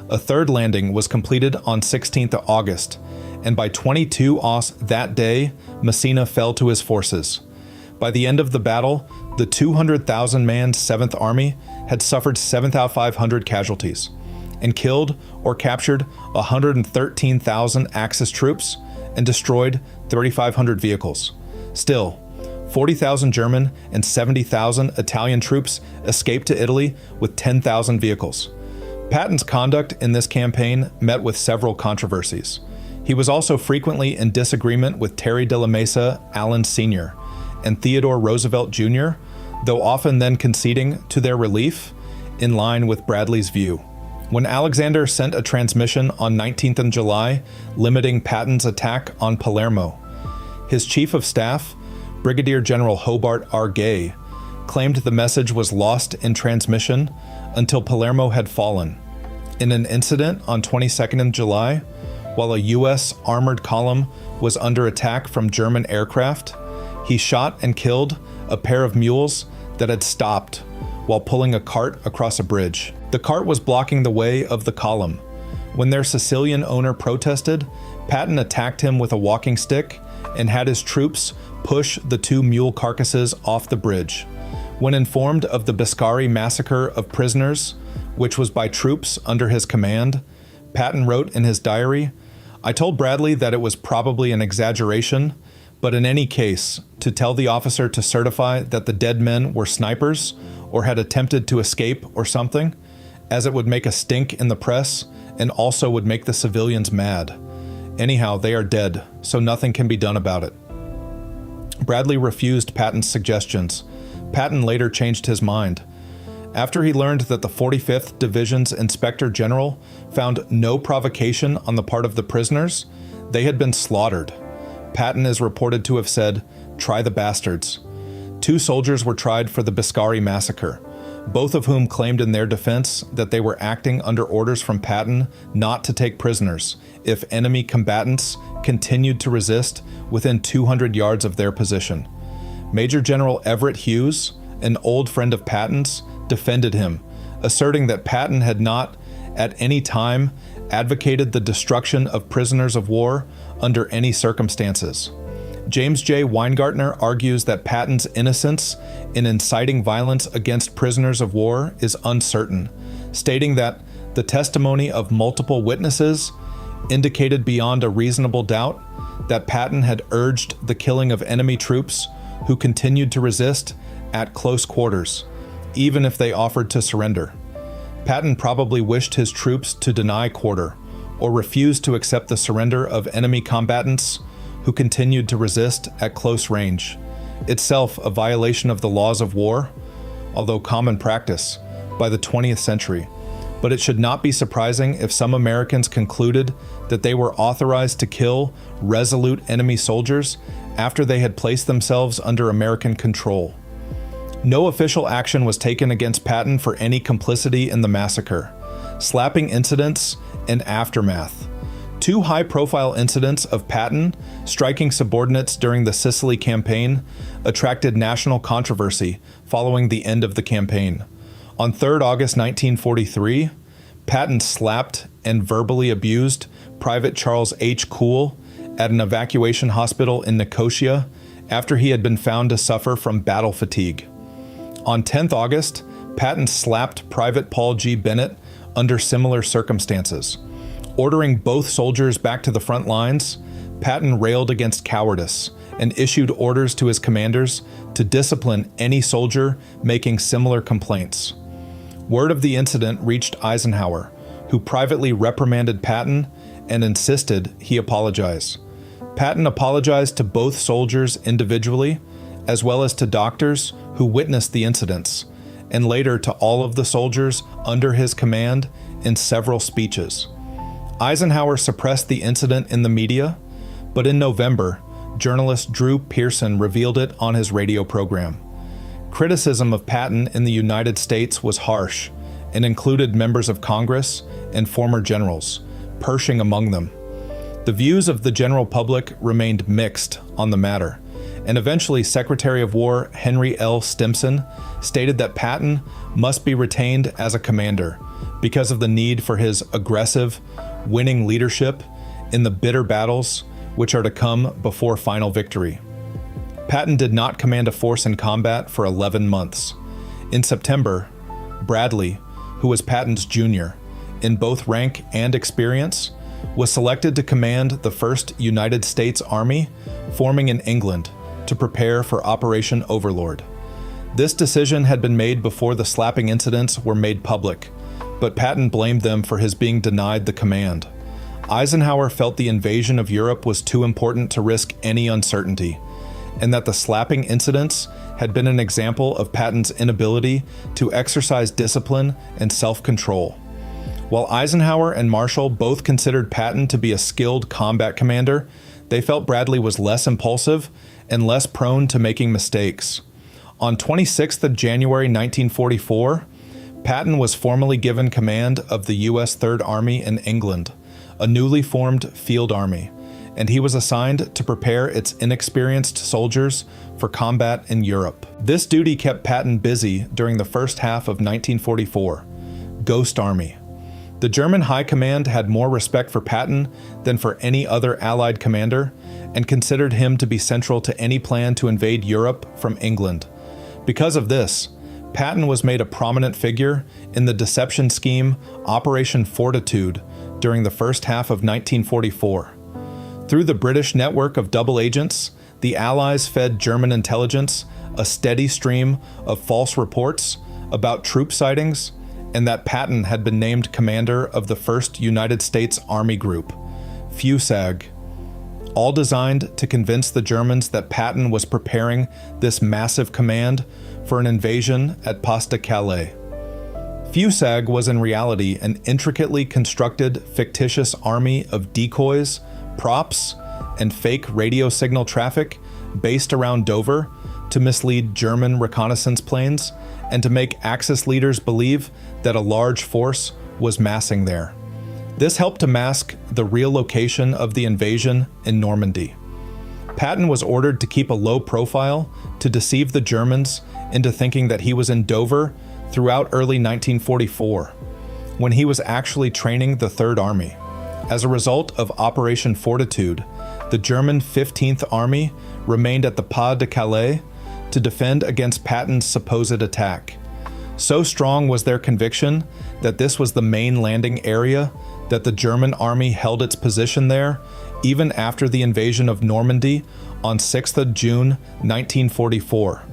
A 3rd landing was completed on 16th August, and by 22 Aus that day, Messina fell to his forces. By the end of the battle, the 200,000-man 7th Army had suffered 7,500 casualties and killed or captured 113,000 Axis troops and destroyed 3,500 vehicles. Still, 40,000 German and 70,000 Italian troops escaped to Italy with 10,000 vehicles. Patton's conduct in this campaign met with several controversies. He was also frequently in disagreement with Terry de la Mesa Allen Sr. and Theodore Roosevelt Jr., though often then conceding to their relief, in line with Bradley's view. When Alexander sent a transmission on 19th of July limiting Patton's attack on Palermo, his chief of staff, Brigadier General Hobart R. Gay, claimed the message was lost in transmission until Palermo had fallen. In an incident on 22nd of July, while a U.S. armored column was under attack from German aircraft, he shot and killed a pair of mules that had stopped while pulling a cart across a bridge. The cart was blocking the way of the column. When their Sicilian owner protested, Patton attacked him with a walking stick and had his troops push the 2 mule carcasses off the bridge. When informed of the Biscari massacre of prisoners, which was by troops under his command, Patton wrote in his diary, "I told Bradley that it was probably an exaggeration, but in any case, to tell the officer to certify that the dead men were snipers or had attempted to escape or something, as it would make a stink in the press and also would make the civilians mad. Anyhow, they are dead, so nothing can be done about it." Bradley refused Patton's suggestions. Patton later changed his mind. After he learned that the 45th Division's Inspector General found no provocation on the part of the prisoners, they had been slaughtered. Patton is reported to have said, "Try the bastards." 2 soldiers were tried for the Biscari massacre, both of whom claimed in their defense that they were acting under orders from Patton not to take prisoners if enemy combatants continued to resist within 200 yards of their position. Major General Everett Hughes, an old friend of Patton's, defended him, asserting that Patton had not, at any time, advocated the destruction of prisoners of war under any circumstances. James J. Weingartner argues that Patton's innocence in inciting violence against prisoners of war is uncertain, stating that the testimony of multiple witnesses indicated beyond a reasonable doubt that Patton had urged the killing of enemy troops who continued to resist at close quarters, even if they offered to surrender. Patton probably wished his troops to deny quarter or refuse to accept the surrender of enemy combatants who continued to resist at close range, itself a violation of the laws of war, although common practice, by the 20th century. But it should not be surprising if some Americans concluded that they were authorized to kill resolute enemy soldiers after they had placed themselves under American control. No official action was taken against Patton for any complicity in the massacre. Slapping incidents and aftermath. 2 high-profile incidents of Patton striking subordinates during the Sicily campaign attracted national controversy following the end of the campaign. On 3 August 1943, Patton slapped and verbally abused Private Charles H. Cool at an evacuation hospital in Nicosia after he had been found to suffer from battle fatigue. On 10 August, Patton slapped Private Paul G. Bennett under similar circumstances. Ordering both soldiers back to the front lines, Patton railed against cowardice and issued orders to his commanders to discipline any soldier making similar complaints. Word of the incident reached Eisenhower, who privately reprimanded Patton and insisted he apologize. Patton apologized to both soldiers individually, as well as to doctors who witnessed the incidents, and later to all of the soldiers under his command in several speeches. Eisenhower suppressed the incident in the media, but in November, journalist Drew Pearson revealed it on his radio program. Criticism of Patton in the United States was harsh and included members of Congress and former generals, Pershing among them. The views of the general public remained mixed on the matter, and eventually Secretary of War Henry L. Stimson stated that Patton must be retained as a commander because of the need for his aggressive, winning leadership in the bitter battles which are to come before final victory. Patton did not command a force in combat for 11 months. In September, Bradley, who was Patton's junior, in both rank and experience, was selected to command the 1st United States Army forming in England to prepare for Operation Overlord. This decision had been made before the slapping incidents were made public, but Patton blamed them for his being denied the command. Eisenhower felt the invasion of Europe was too important to risk any uncertainty, and that the slapping incidents had been an example of Patton's inability to exercise discipline and self-control. While Eisenhower and Marshall both considered Patton to be a skilled combat commander, they felt Bradley was less impulsive and less prone to making mistakes. On 26th of January 1944, Patton was formally given command of the U.S. Third Army in England, a newly formed field army, and he was assigned to prepare its inexperienced soldiers for combat in Europe. This duty kept Patton busy during the first half of 1944. Ghost Army. The German High Command had more respect for Patton than for any other Allied commander, and considered him to be central to any plan to invade Europe from England. Because of this, Patton was made a prominent figure in the deception scheme Operation Fortitude during the first half of 1944. Through the British network of double agents, the Allies fed German intelligence a steady stream of false reports about troop sightings and that Patton had been named commander of the 1st United States Army Group, FUSAG. all designed to convince the Germans that Patton was preparing this massive command for an invasion at Pas de Calais. Fusag was in reality an intricately constructed fictitious army of decoys, props, and fake radio signal traffic based around Dover to mislead German reconnaissance planes and to make Axis leaders believe that a large force was massing there. This helped to mask the real location of the invasion in Normandy. Patton was ordered to keep a low profile to deceive the Germans into thinking that he was in Dover throughout early 1944, when he was actually training the Third Army. As a result of Operation Fortitude, the German 15th Army remained at the Pas de Calais to defend against Patton's supposed attack. So strong was their conviction that this was the main landing area that the German army held its position there even after the invasion of Normandy on 6th of June 1944.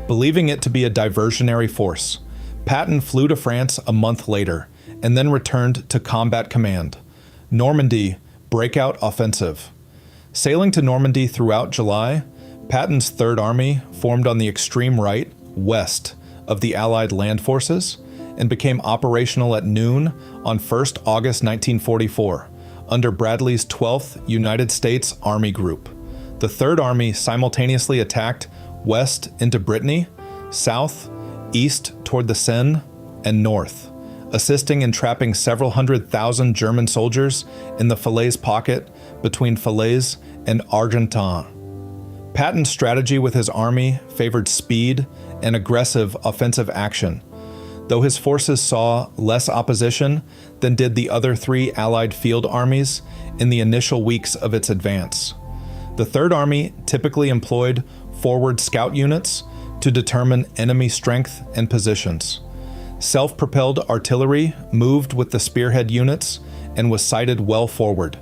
Believing it to be a diversionary force, Patton flew to France a month later and then returned to Combat Command. Normandy, breakout offensive. Sailing to Normandy throughout July, Patton's Third Army formed on the extreme right, west, of the Allied land forces and became operational at noon on 1st August 1944 under Bradley's 12th United States Army Group. The Third Army simultaneously attacked west into Brittany, south, east toward the Seine, and north, assisting in trapping several 100,000 German soldiers in the Falaise pocket between Falaise and Argentan. Patton's strategy with his army favored speed and aggressive offensive action, though his forces saw less opposition than did the other three Allied field armies in the initial weeks of its advance. The Third Army typically employed forward scout units to determine enemy strength and positions. Self-propelled artillery moved with the spearhead units and was sighted well forward,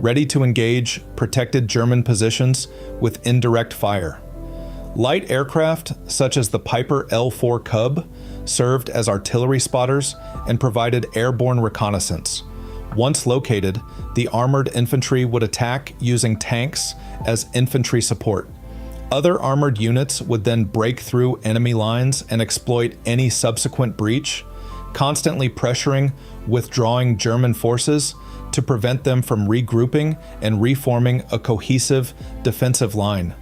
ready to engage protected German positions with indirect fire. Light aircraft, such as the Piper L-4 Cub, served as artillery spotters and provided airborne reconnaissance. Once located, the armored infantry would attack using tanks as infantry support. Other armored units would then break through enemy lines and exploit any subsequent breach, constantly pressuring withdrawing German forces to prevent them from regrouping and reforming a cohesive defensive line.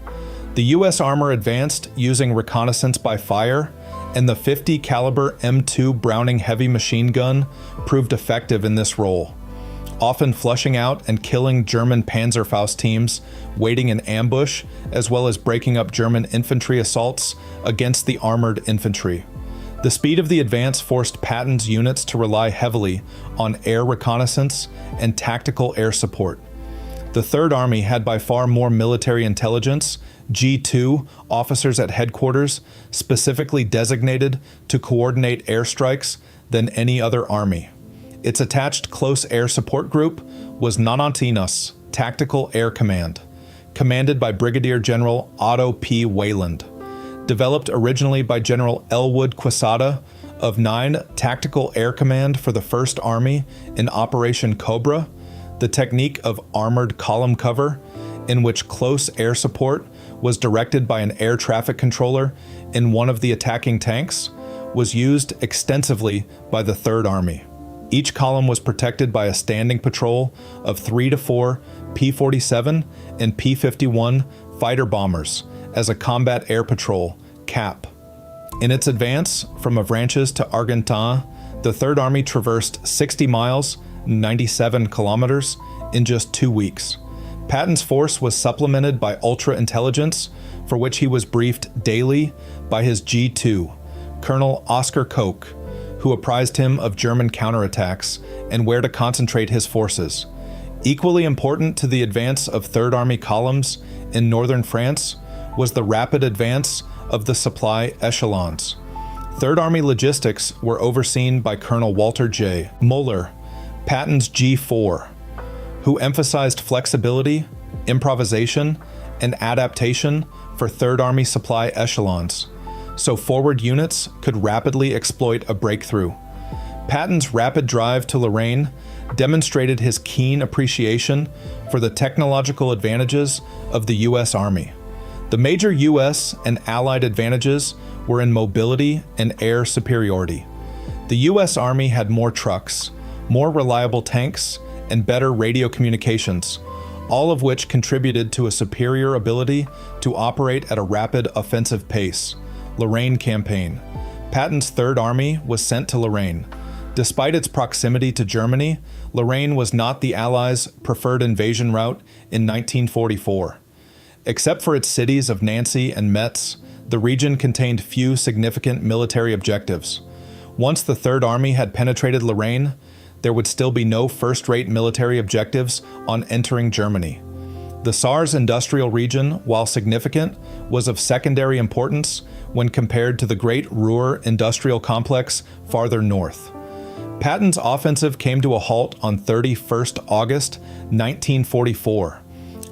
The U.S. armor advanced using reconnaissance by fire, and the .50 caliber M2 Browning heavy machine gun proved effective in this role, often flushing out and killing German Panzerfaust teams waiting in ambush, as well as breaking up German infantry assaults against the armored infantry. The speed of the advance forced Patton's units to rely heavily on air reconnaissance and tactical air support. The Third Army had by far more military intelligence, G2 officers at headquarters specifically designated to coordinate airstrikes, than any other army. Its attached close air support group was Nanantinas Tactical Air Command, commanded by Brigadier General Otto P. Wayland. Developed originally by General Elwood Quesada of 9 Tactical Air Command for the First Army in Operation Cobra, the technique of armored column cover, in which close air support was directed by an air traffic controller in one of the attacking tanks, was used extensively by the Third Army. Each column was protected by a standing patrol of 3 to 4 P-47 and P-51 fighter bombers as a combat air patrol, CAP. In its advance from Avranches to Argentan, the Third Army traversed 60 miles, 97 kilometers, in just 2 weeks. Patton's force was supplemented by ultra-intelligence, for which he was briefed daily by his G2, Colonel Oscar Koch, who apprised him of German counterattacks and where to concentrate his forces. Equally important to the advance of Third Army columns in northern France was the rapid advance of the supply echelons. Third Army logistics were overseen by Colonel Walter J. Muller, Patton's G4, who emphasized flexibility, improvisation, and adaptation for Third Army supply echelons, so forward units could rapidly exploit a breakthrough. Patton's rapid drive to Lorraine demonstrated his keen appreciation for the technological advantages of the U.S. Army. The major U.S. and Allied advantages were in mobility and air superiority. The U.S. Army had more trucks, more reliable tanks, and better radio communications, all of which contributed to a superior ability to operate at a rapid offensive pace. Lorraine Campaign. Patton's Third Army was sent to Lorraine. Despite its proximity to Germany, Lorraine was not the Allies' preferred invasion route in 1944. Except for its cities of Nancy and Metz, the region contained few significant military objectives. Once the Third Army had penetrated Lorraine, there would still be no first-rate military objectives on entering Germany. The Saar's industrial region, while significant, was of secondary importance when compared to the great Ruhr industrial complex farther north. Patton's offensive came to a halt on 31st August 1944,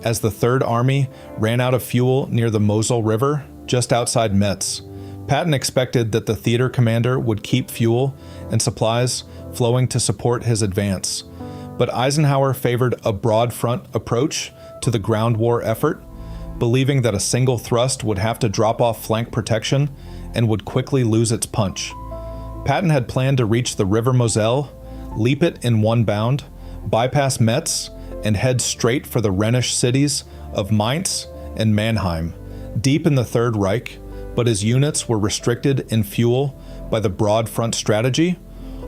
as the Third Army ran out of fuel near the Mosel River, just outside Metz. Patton expected that the theater commander would keep fuel and supplies flowing to support his advance, but Eisenhower favored a broad front approach to the ground war effort, believing that a single thrust would have to drop off flank protection and would quickly lose its punch. Patton had planned to reach the River Moselle, leap it in one bound, bypass Metz, and head straight for the Rhenish cities of Mainz and Mannheim, deep in the Third Reich, but his units were restricted in fuel by the broad front strategy,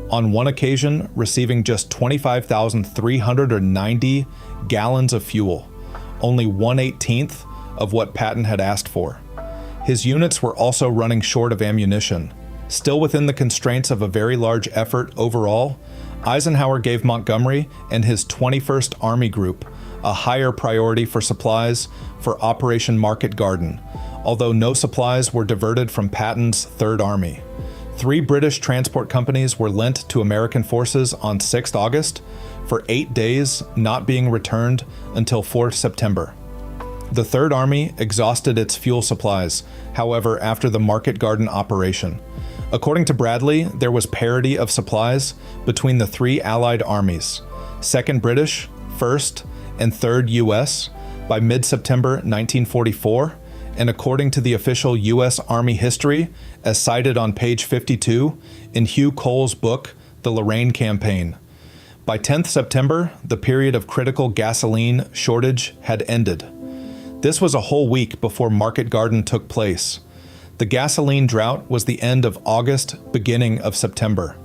on one occasion receiving just 25,390 gallons of fuel, only 1/18 of what Patton had asked for. His units were also running short of ammunition. Still within the constraints of a very large effort overall, Eisenhower gave Montgomery and his 21st Army Group a higher priority for supplies for Operation Market Garden, although no supplies were diverted from Patton's Third Army. 3 British transport companies were lent to American forces on 6 August, for 8 days, not being returned until 4 September. The Third Army exhausted its fuel supplies, however, after the Market Garden operation. According to Bradley, there was parity of supplies between the 3 Allied armies, 2nd British, 1st, and 3rd U.S., by mid-September 1944, and according to the official U.S. Army history, as cited on page 52 in Hugh Cole's book, The Lorraine Campaign. By 10th September, the period of critical gasoline shortage had ended. This was a whole week before Market Garden took place. The gasoline drought was the end of August, beginning of September.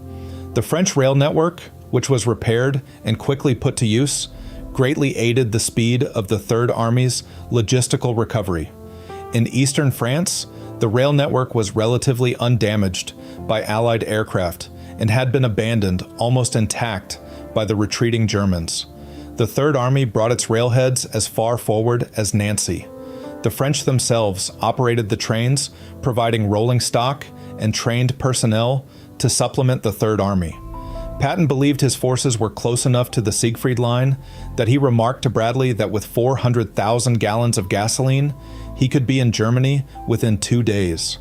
The French rail network, which was repaired and quickly put to use, greatly aided the speed of the Third Army's logistical recovery. In eastern France, the rail network was relatively undamaged by Allied aircraft and had been abandoned almost intact by the retreating Germans. The Third Army brought its railheads as far forward as Nancy. The French themselves operated the trains, providing rolling stock and trained personnel to supplement the Third Army. Patton believed his forces were close enough to the Siegfried Line that he remarked to Bradley that with 400,000 gallons of gasoline, he could be in Germany within 2 days.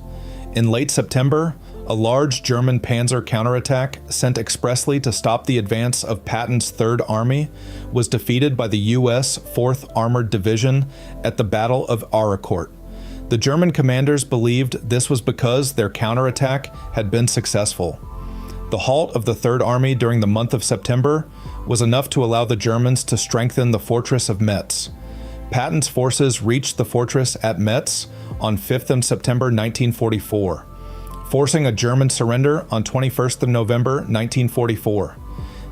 In late September, a large German panzer counterattack sent expressly to stop the advance of Patton's Third Army was defeated by the U.S. 4th Armored Division at the Battle of Aurecourt. The German commanders believed this was because their counterattack had been successful. The halt of the Third Army during the month of September was enough to allow the Germans to strengthen the fortress of Metz. Patton's forces reached the fortress at Metz on 5th September 1944, forcing a German surrender on 21st November 1944,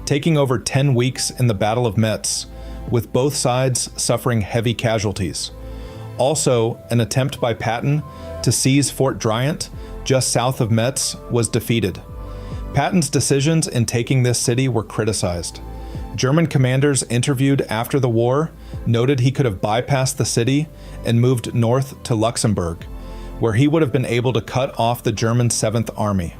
taking over 10 weeks in the Battle of Metz, with both sides suffering heavy casualties. Also, an attempt by Patton to seize Fort Driant, just south of Metz, was defeated. Patton's decisions in taking this city were criticized. German commanders interviewed after the war noted he could have bypassed the city and moved north to Luxembourg, where he would have been able to cut off the German 7th Army.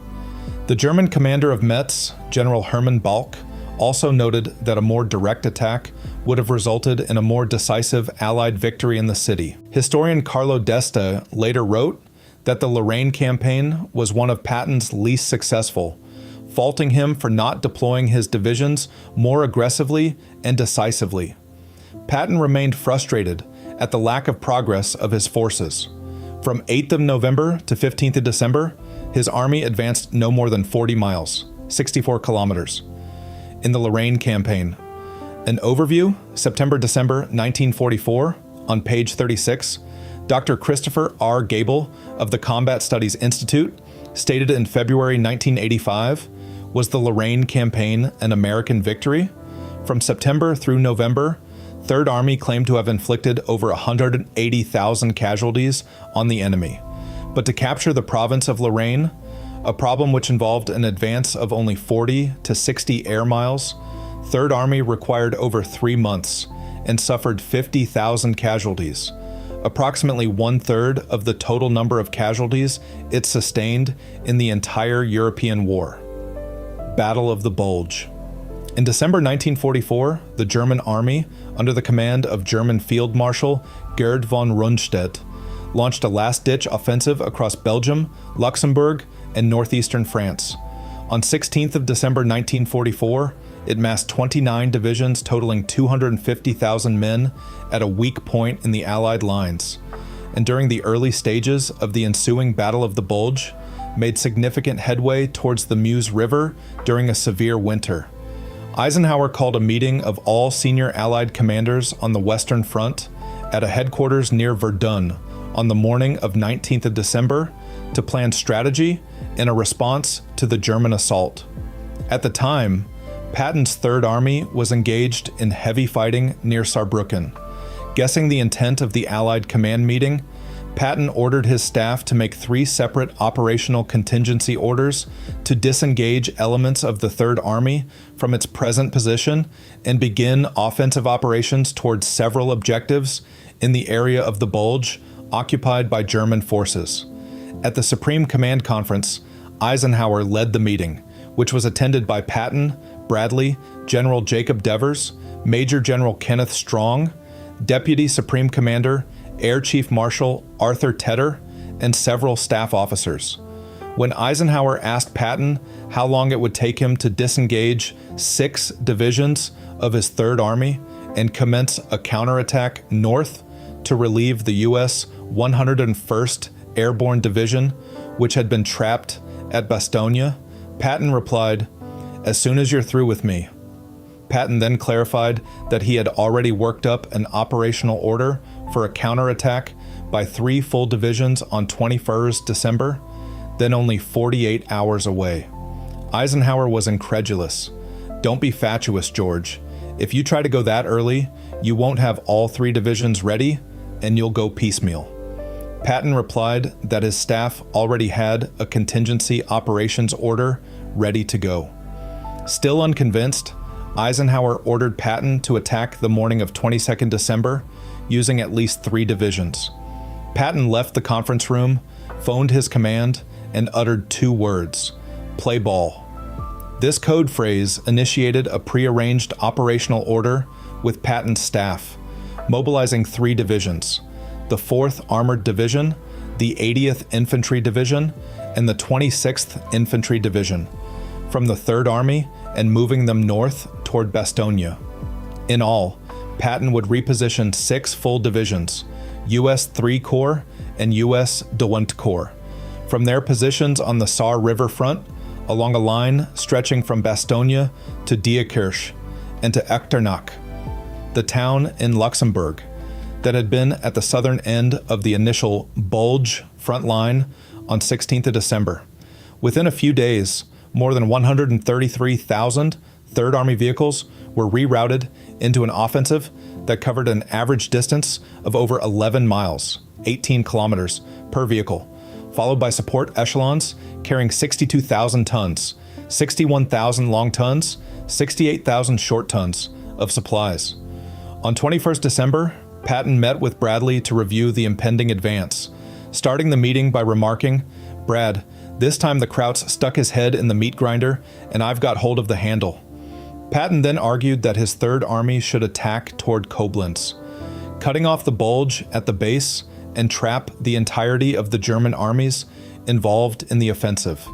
The German commander of Metz, General Hermann Balck, also noted that a more direct attack would have resulted in a more decisive Allied victory in the city. Historian Carlo Desta later wrote that the Lorraine campaign was one of Patton's least successful, faulting him for not deploying his divisions more aggressively and decisively. Patton remained frustrated at the lack of progress of his forces. From 8th of November to 15th of December, his army advanced no more than 40 miles, 64 kilometers. In the Lorraine campaign, an overview, September-December 1944, on page 36, Dr. Christopher R. Gable of the Combat Studies Institute stated in February 1985, was the Lorraine campaign an American victory? From September through November, Third Army claimed to have inflicted over 180,000 casualties on the enemy. But to capture the province of Lorraine, a problem which involved an advance of only 40 to 60 air miles, Third Army required over 3 months and suffered 50,000 casualties, approximately 1/3 of the total number of casualties it sustained in the entire European war. Battle of the Bulge. In December 1944, the German army, under the command of German Field Marshal Gerd von Rundstedt, launched a last-ditch offensive across Belgium, Luxembourg, and northeastern France. On 16th of December 1944, it massed 29 divisions totaling 250,000 men at a weak point in the Allied lines, and during the early stages of the ensuing Battle of the Bulge, made significant headway towards the Meuse River during a severe winter. Eisenhower called a meeting of all senior Allied commanders on the Western Front at a headquarters near Verdun on the morning of 19th of December to plan strategy in a response to the German assault. At the time, Patton's Third Army was engaged in heavy fighting near Saarbrücken. Guessing the intent of the Allied command meeting, Patton ordered his staff to make 3 separate operational contingency orders to disengage elements of the Third Army from its present position and begin offensive operations towards several objectives in the area of the Bulge occupied by German forces. At the Supreme Command Conference, Eisenhower led the meeting, which was attended by Patton, Bradley, General Jacob Devers, Major General Kenneth Strong, Deputy Supreme Commander Air Chief Marshal Arthur Tedder, and several staff officers. When Eisenhower asked Patton how long it would take him to disengage 6 divisions of his Third Army and commence a counterattack north to relieve the U.S. 101st Airborne Division, which had been trapped at Bastogne, Patton replied, "As soon as you're through with me." Patton then clarified that he had already worked up an operational order for a counterattack by 3 full divisions on 21st December, then only 48 hours away. Eisenhower was incredulous. "Don't be fatuous, George. If you try to go that early, you won't have all 3 divisions ready, and you'll go piecemeal." Patton replied that his staff already had a contingency operations order ready to go. Still unconvinced, Eisenhower ordered Patton to attack the morning of 22nd December, using at least 3 divisions. Patton left the conference room, phoned his command, and uttered 2 words: "Play ball." This code phrase initiated a prearranged operational order with Patton's staff, mobilizing 3 divisions: the 4th Armored Division, the 80th Infantry Division, and the 26th Infantry Division, from the Third Army and moving them north toward Bastogne. In all, Patton would reposition 6 full divisions, U.S. 3 Corps and U.S. Dewant Corps, from their positions on the Saar River front along a line stretching from Bastogne to Diekirch and to Echternach, the town in Luxembourg that had been at the southern end of the initial Bulge front line on 16th of December. Within a few days, more than 133,000 Third Army vehicles were rerouted into an offensive that covered an average distance of over 11 miles, 18 kilometers, per vehicle, followed by support echelons carrying 62,000 tons, 61,000 long tons, 68,000 short tons of supplies. On 21st December, Patton met with Bradley to review the impending advance, starting the meeting by remarking, "Brad, this time the Krauts stuck his head in the meat grinder, and I've got hold of the handle." Patton then argued that his Third Army should attack toward Koblenz, cutting off the Bulge at the base and trap the entirety of the German armies involved in the offensive.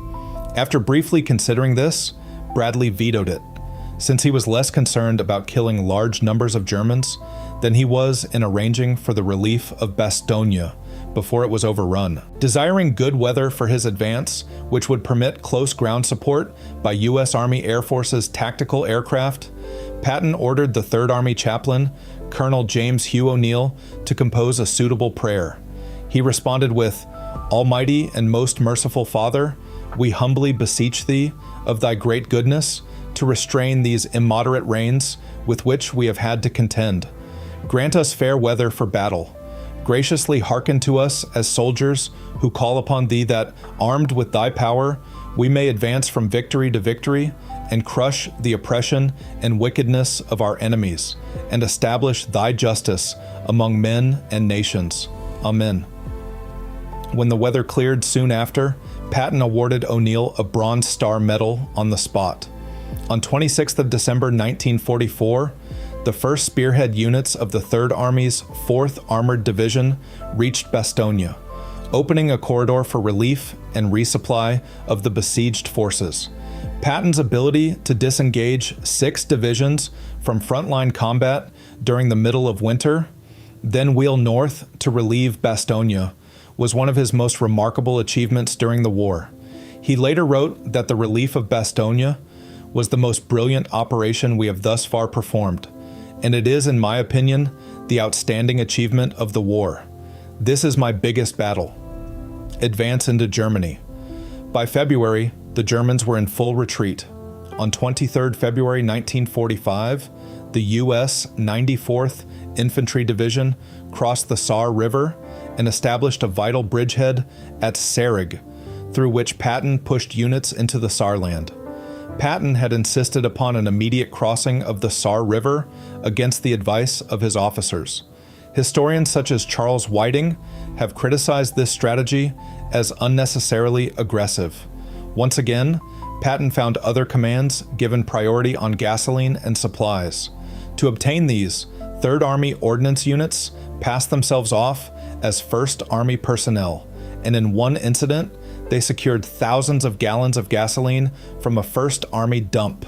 After briefly considering this, Bradley vetoed it, since he was less concerned about killing large numbers of Germans than he was in arranging for the relief of Bastogne before it was overrun. Desiring good weather for his advance, which would permit close ground support by U.S. Army Air Force's tactical aircraft, Patton ordered the 3rd Army chaplain, Colonel James Hugh O'Neill, to compose a suitable prayer. He responded with, "Almighty and most merciful Father, we humbly beseech thee, of thy great goodness, to restrain these immoderate rains with which we have had to contend. Grant us fair weather for battle. Graciously hearken to us as soldiers who call upon thee that, armed with thy power, we may advance from victory to victory and crush the oppression and wickedness of our enemies, and establish thy justice among men and nations. Amen." When the weather cleared soon after, Patton awarded O'Neill a Bronze Star Medal on the spot. On 26th of December 1944, the first spearhead units of the 3rd Army's 4th Armored Division reached Bastogne, opening a corridor for relief and resupply of the besieged forces. Patton's ability to disengage 6 divisions from frontline combat during the middle of winter, then wheel north to relieve Bastogne, was one of his most remarkable achievements during the war. He later wrote that the relief of Bastogne was the most brilliant operation we have thus far performed, and it is, in my opinion, the outstanding achievement of the war. This is my biggest battle. Advance into Germany. By February, the Germans were in full retreat. On 23rd February 1945, the U.S. 94th Infantry Division crossed the Saar River and established a vital bridgehead at Serrig, through which Patton pushed units into the Saarland. Patton had insisted upon an immediate crossing of the Saar River against the advice of his officers. Historians such as Charles Whiting have criticized this strategy as unnecessarily aggressive. Once again, Patton found other commands given priority on gasoline and supplies. To obtain these, 3rd Army Ordnance units passed themselves off as 1st Army personnel, and in one incident, they secured thousands of gallons of gasoline from a 1st Army dump.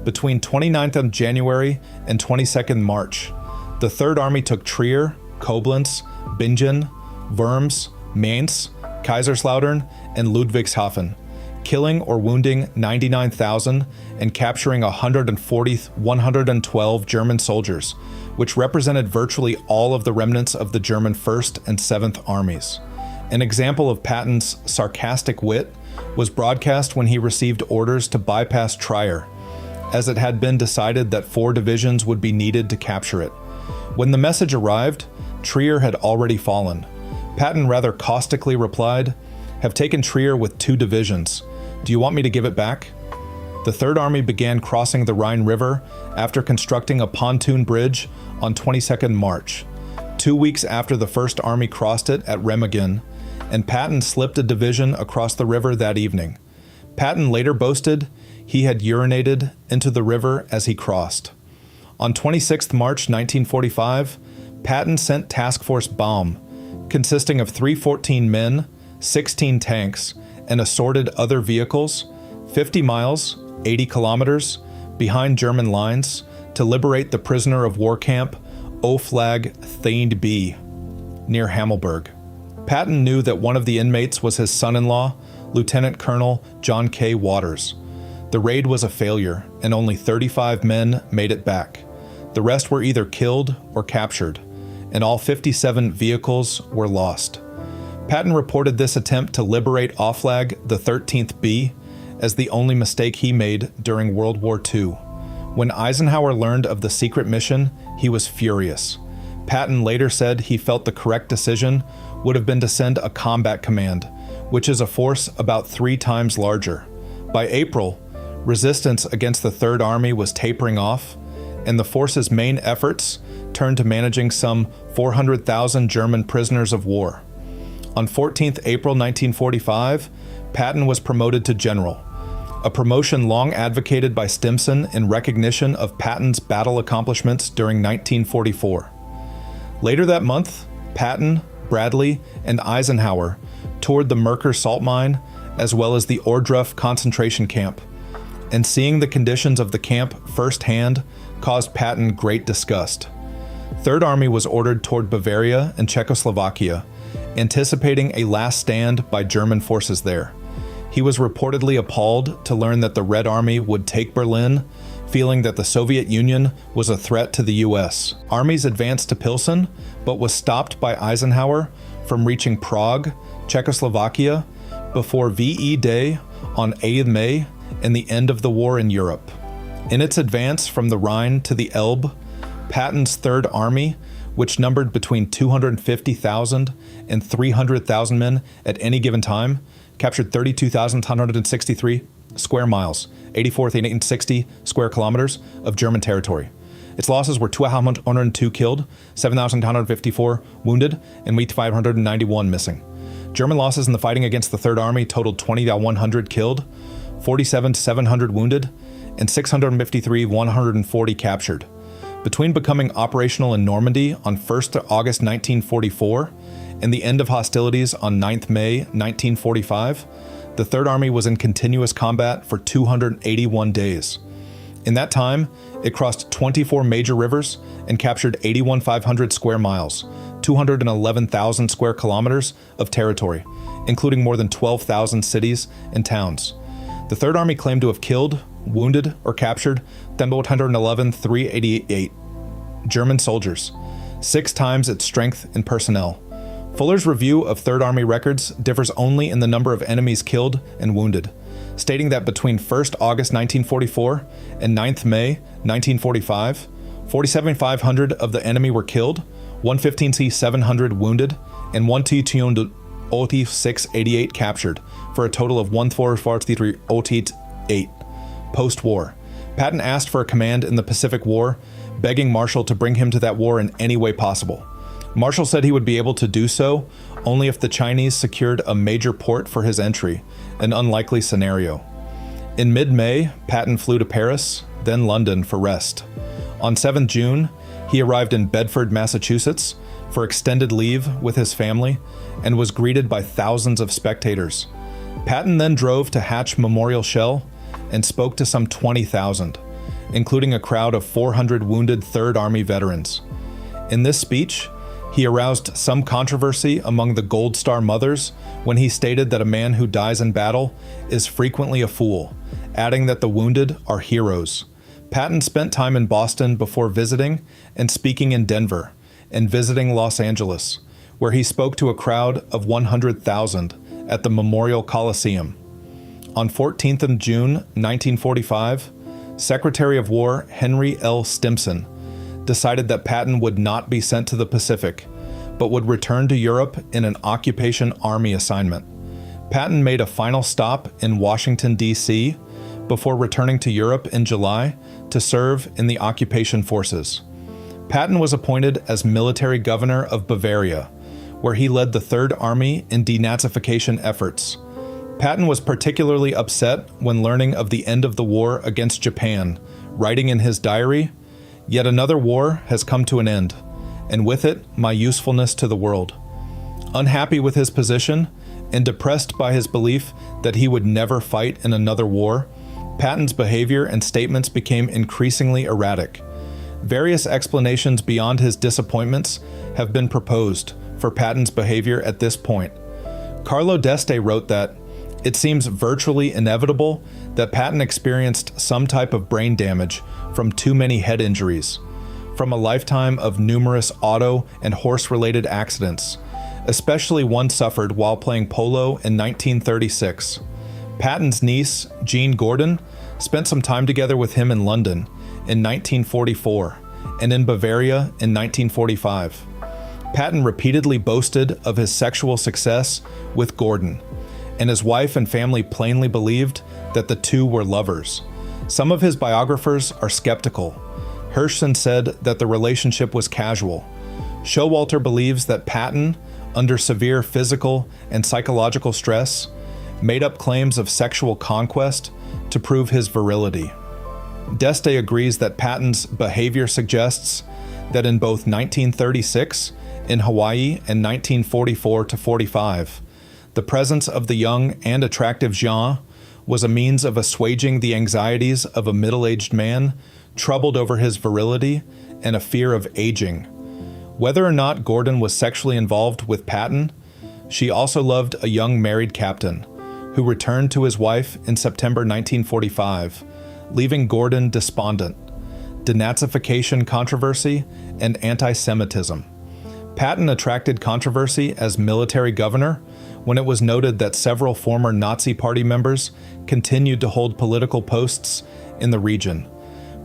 Between 29th of January and 22nd March, the 3rd Army took Trier, Koblenz, Bingen, Worms, Mainz, Kaiserslautern, and Ludwigshafen, killing or wounding 99,000 and capturing 112 German soldiers, which represented virtually all of the remnants of the German 1st and 7th Armies. An example of Patton's sarcastic wit was broadcast when he received orders to bypass Trier, as it had been decided that 4 divisions would be needed to capture it. When the message arrived, Trier had already fallen. Patton rather caustically replied, "Have taken Trier with 2 divisions. Do you want me to give it back?" The 3rd Army began crossing the Rhine River after constructing a pontoon bridge on 22nd March, 2 weeks after the 1st Army crossed it at Remagen, and Patton slipped a division across the river that evening. Patton later boasted he had urinated into the river as he crossed. On 26 March 1945, Patton sent Task Force Baum, consisting of 314 men, 16 tanks, and assorted other vehicles, 50 miles, 80 kilometers, behind German lines to liberate the prisoner of war camp Oflag Thained B, near Hammelburg. Patton knew that one of the inmates was his son-in-law, Lieutenant Colonel John K. Waters. The raid was a failure, and only 35 men made it back. The rest were either killed or captured, and all 57 vehicles were lost. Patton reported this attempt to liberate Oflag the 13th B as the only mistake he made during World War II. When Eisenhower learned of the secret mission, he was furious. Patton later said he felt the correct decision would have been to send a combat command, which is a force about 3 times larger. By April, resistance against the 3rd Army was tapering off, and the force's main efforts turned to managing some 400,000 German prisoners of war. On 14th April 1945, Patton was promoted to general, a promotion long advocated by Stimson in recognition of Patton's battle accomplishments during 1944. Later that month, Patton, Bradley, and Eisenhower toured the Merker salt mine as well as the Ohrdruf concentration camp, and seeing the conditions of the camp firsthand caused Patton great disgust. Third Army was ordered toward Bavaria and Czechoslovakia, anticipating a last stand by German forces there. He was reportedly appalled to learn that the Red Army would take Berlin, feeling that the Soviet Union was a threat to the US. Armies advanced to Pilsen, but was stopped by Eisenhower from reaching Prague, Czechoslovakia, before VE Day on 8th May and the end of the war in Europe. In its advance from the Rhine to the Elbe, Patton's Third Army, which numbered between 250,000 and 300,000 men at any given time, captured 32,163 square miles, 84,860 square kilometers of German territory. Its losses were 202 killed, 7,954 wounded, and 591 missing. German losses in the fighting against the Third Army totaled 20,100 killed, 47,700 wounded, and 653,140 captured. Between becoming operational in Normandy on 1st August 1944 and the end of hostilities on 9th May 1945, the Third Army was in continuous combat for 281 days. In that time, it crossed 24 major rivers and captured 81,500 square miles, 211,000 square kilometers of territory, including more than 12,000 cities and towns. The Third Army claimed to have killed, wounded, or captured 111,388 German soldiers, 6 times its strength in personnel. Fuller's review of Third Army records differs only in the number of enemies killed and wounded, stating that between 1st August 1944 and 9th May 1945, 47,500 of the enemy were killed, 115,700 wounded, and 1,286 captured, for a total of 1,443 post-war. Patton asked for a command in the Pacific War, begging Marshall to bring him to that war in any way possible. Marshall said he would be able to do so only if the Chinese secured a major port for his entry, an unlikely scenario. In mid-May, Patton flew to Paris, then London for rest. On 7 June, he arrived in Bedford, Massachusetts, for extended leave with his family, and was greeted by thousands of spectators. Patton then drove to Hatch Memorial Shell and spoke to some 20,000, including a crowd of 400 wounded Third Army veterans. In this speech, he aroused some controversy among the Gold Star mothers when he stated that a man who dies in battle is frequently a fool, adding that the wounded are heroes. Patton spent time in Boston before visiting and speaking in Denver, and visiting Los Angeles, where he spoke to a crowd of 100,000 at the Memorial Coliseum. On 14th of June 1945, Secretary of War Henry L. Stimson decided that Patton would not be sent to the Pacific, but would return to Europe in an occupation army assignment. Patton made a final stop in Washington, D.C., before returning to Europe in July to serve in the occupation forces. Patton was appointed as military governor of Bavaria, where he led the Third Army in denazification efforts. Patton was particularly upset when learning of the end of the war against Japan, writing in his diary, "Yet another war has come to an end, and with it my usefulness to the world." Unhappy with his position and depressed by his belief that he would never fight in another war, Patton's behavior and statements became increasingly erratic. Various explanations beyond his disappointments have been proposed for Patton's behavior at this point. Carlo D'Este wrote that, "It seems virtually inevitable that Patton experienced some type of brain damage from too many head injuries, from a lifetime of numerous auto and horse-related accidents, especially one suffered while playing polo in 1936. Patton's niece, Jean Gordon, spent some time together with him in London in 1944 and in Bavaria in 1945. Patton repeatedly boasted of his sexual success with Gordon, and his wife and family plainly believed that the two were lovers. Some of his biographers are skeptical. Hirschson said that the relationship was casual. Showalter believes that Patton, under severe physical and psychological stress, made up claims of sexual conquest to prove his virility. D'Este agrees that Patton's behavior suggests that in both 1936 in Hawaii and 1944 to 45, The presence of the young and attractive Jean was a means of assuaging the anxieties of a middle-aged man troubled over his virility and a fear of aging. Whether or not Gordon was sexually involved with Patton, she also loved a young married captain, who returned to his wife in September 1945, leaving Gordon despondent. Denazification controversy and antisemitism. Patton attracted controversy as military governor when it was noted that several former Nazi Party members continued to hold political posts in the region.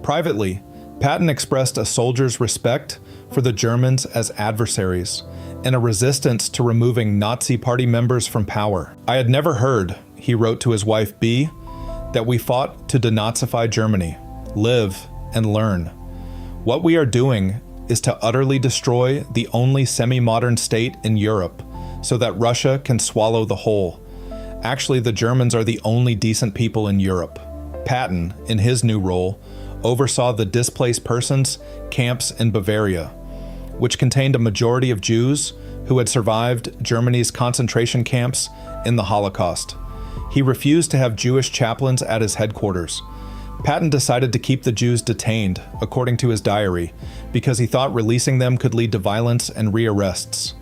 Privately, Patton expressed a soldier's respect for the Germans as adversaries and a resistance to removing Nazi Party members from power. "I had never heard," he wrote to his wife B, "that we fought to denazify Germany. Live and learn. What we are doing is to utterly destroy the only semi-modern state in Europe so that Russia can swallow the whole. Actually, the Germans are the only decent people in Europe." Patton, in his new role, oversaw the displaced persons camps in Bavaria, which contained a majority of Jews who had survived Germany's concentration camps in the Holocaust. He refused to have Jewish chaplains at his headquarters. Patton decided to keep the Jews detained, according to his diary, because he thought releasing them could lead to violence and rearrests.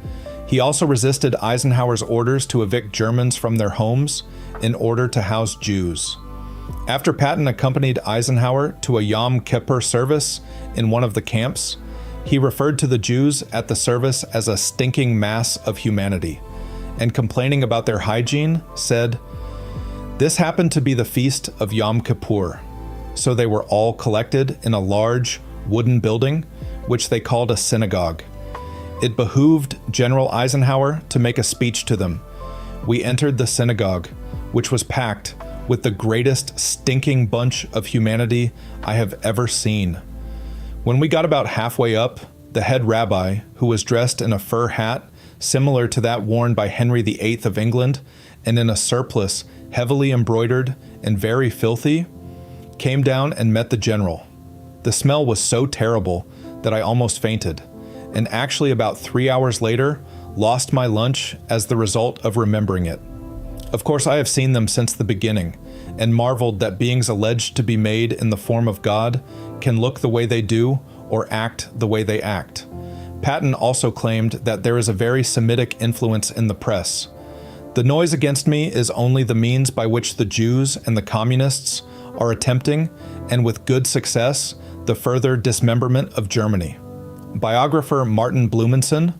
He also resisted Eisenhower's orders to evict Germans from their homes in order to house Jews. After Patton accompanied Eisenhower to a Yom Kippur service in one of the camps, he referred to the Jews at the service as a stinking mass of humanity, and complaining about their hygiene, said, "This happened to be the feast of Yom Kippur, so they were all collected in a large wooden building, which they called a synagogue. It behooved General Eisenhower to make a speech to them. We entered the synagogue, which was packed with the greatest stinking bunch of humanity I have ever seen. When we got about halfway up, the head rabbi, who was dressed in a fur hat similar to that worn by Henry VIII of England and in a surplice heavily embroidered and very filthy, came down and met the general. The smell was so terrible that I almost fainted, and actually about 3 hours later lost my lunch as the result of remembering it. Of course, I have seen them since the beginning, and marveled that beings alleged to be made in the form of God can look the way they do or act the way they act." Patton also claimed that there is a very Semitic influence in the press. "The noise against me is only the means by which the Jews and the communists are attempting, and with good success, the further dismemberment of Germany." Biographer Martin Blumenson,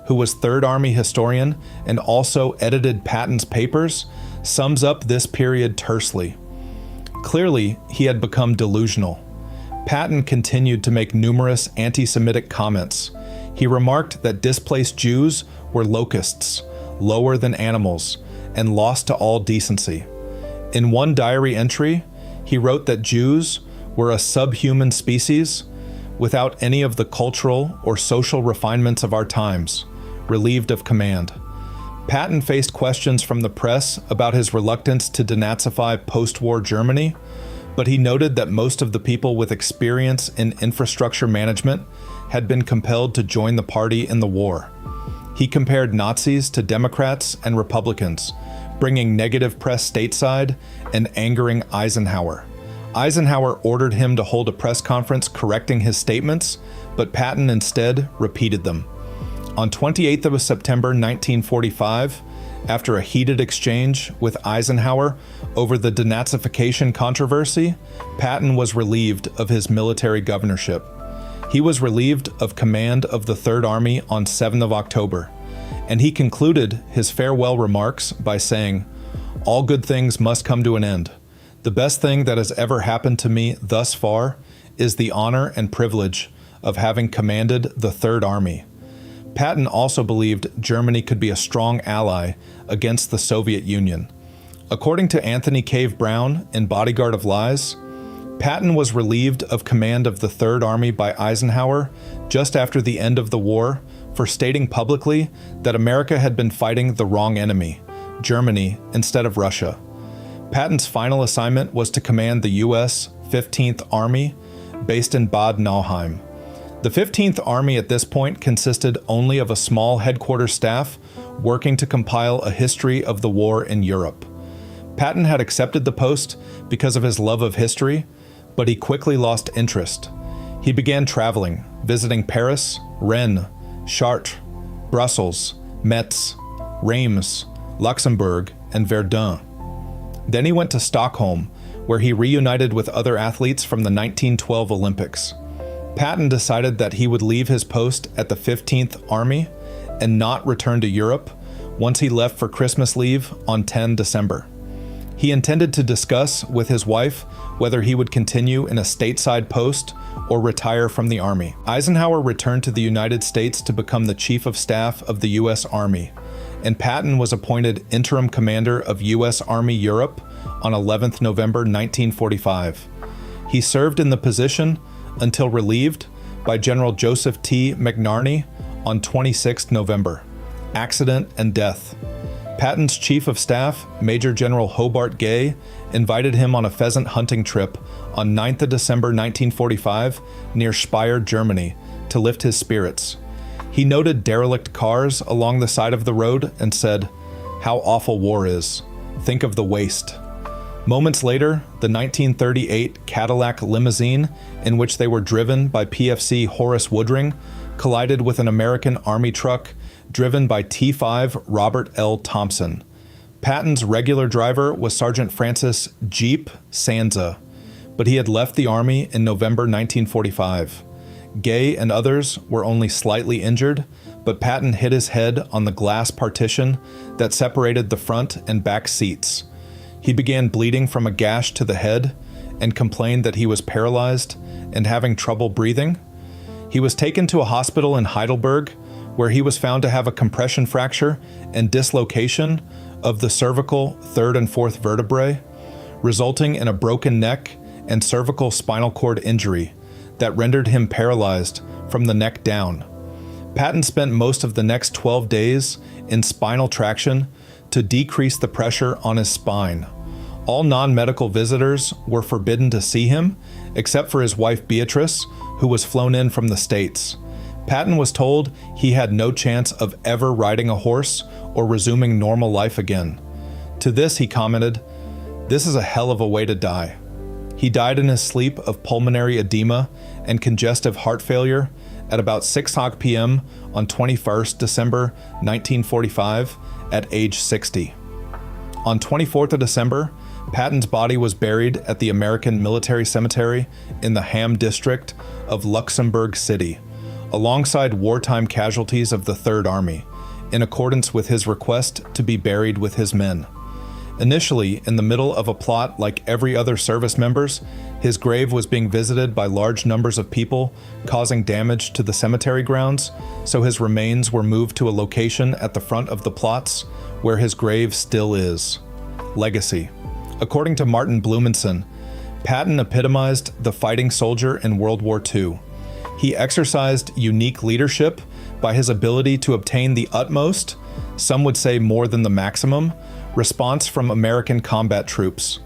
who was Third Army historian and also edited Patton's papers, sums up this period tersely. Clearly, he had become delusional. Patton continued to make numerous anti-Semitic comments. He remarked that displaced Jews were locusts, lower than animals, and lost to all decency. In one diary entry, he wrote that Jews were a subhuman species without any of the cultural or social refinements of our times, relieved of command. Patton faced questions from the press about his reluctance to denazify post-war Germany, but he noted that most of the people with experience in infrastructure management had been compelled to join the party in the war. He compared Nazis to Democrats and Republicans, bringing negative press stateside and angering Eisenhower. Eisenhower ordered him to hold a press conference correcting his statements, but Patton instead repeated them. On 28th of September 1945, after a heated exchange with Eisenhower over the Denazification controversy, Patton was relieved of his military governorship. He was relieved of command of the Third Army on 7th of October, and he concluded his farewell remarks by saying, "All good things must come to an end. The best thing that has ever happened to me thus far is the honor and privilege of having commanded the Third Army." Patton also believed Germany could be a strong ally against the Soviet Union. According to Anthony Cave Brown in Bodyguard of Lies, Patton was relieved of command of the Third Army by Eisenhower just after the end of the war for stating publicly that America had been fighting the wrong enemy, Germany, instead of Russia. Patton's final assignment was to command the U.S. 15th Army, based in Bad Nauheim. The 15th Army at this point consisted only of a small headquarters staff working to compile a history of the war in Europe. Patton had accepted the post because of his love of history, but he quickly lost interest. He began traveling, visiting Paris, Rennes, Chartres, Brussels, Metz, Reims, Luxembourg, and Verdun. Then he went to Stockholm, where he reunited with other athletes from the 1912 Olympics. Patton decided that he would leave his post at the 15th Army and not return to Europe once he left for Christmas leave on 10 December. He intended to discuss with his wife whether he would continue in a stateside post or retire from the Army. Eisenhower returned to the United States to become the Chief of Staff of the U.S. Army, and Patton was appointed interim commander of U.S. Army Europe on 11th November 1945. He served in the position until relieved by General Joseph T. McNarney on 26th November. Accident and death. Patton's Chief of Staff, Major General Hobart Gay, invited him on a pheasant hunting trip on 9th of December 1945 near Speyer, Germany, to lift his spirits. He noted derelict cars along the side of the road and said, "How awful war is. Think of the waste." Moments later, the 1938 Cadillac limousine, in which they were driven by PFC Horace Woodring, collided with an American Army truck driven by T5 Robert L. Thompson. Patton's regular driver was Sergeant Francis Jeep Sanza, but he had left the Army in November 1945. Gay and others were only slightly injured, but Patton hit his head on the glass partition that separated the front and back seats. He began bleeding from a gash to the head and complained that he was paralyzed and having trouble breathing. He was taken to a hospital in Heidelberg, where he was found to have a compression fracture and dislocation of the cervical third and fourth vertebrae, resulting in a broken neck and cervical spinal cord injury that rendered him paralyzed from the neck down. Patton spent most of the next 12 days in spinal traction to decrease the pressure on his spine. All non-medical visitors were forbidden to see him, except for his wife Beatrice, who was flown in from the States. Patton was told he had no chance of ever riding a horse or resuming normal life again. To this he commented, "This is a hell of a way to die." He died in his sleep of pulmonary edema and congestive heart failure at about 6:00 p.m. on 21st December 1945 at age 60. On 24th of December, Patton's body was buried at the American Military Cemetery in the Ham District of Luxembourg City, alongside wartime casualties of the Third Army, in accordance with his request to be buried with his men. Initially, in the middle of a plot like every other service member's, his grave was being visited by large numbers of people, causing damage to the cemetery grounds, so his remains were moved to a location at the front of the plots, where his grave still is. Legacy. According to Martin Blumenson, Patton epitomized the fighting soldier in World War II. He exercised unique leadership by his ability to obtain the utmost, some would say more than the maximum, response from American combat troops.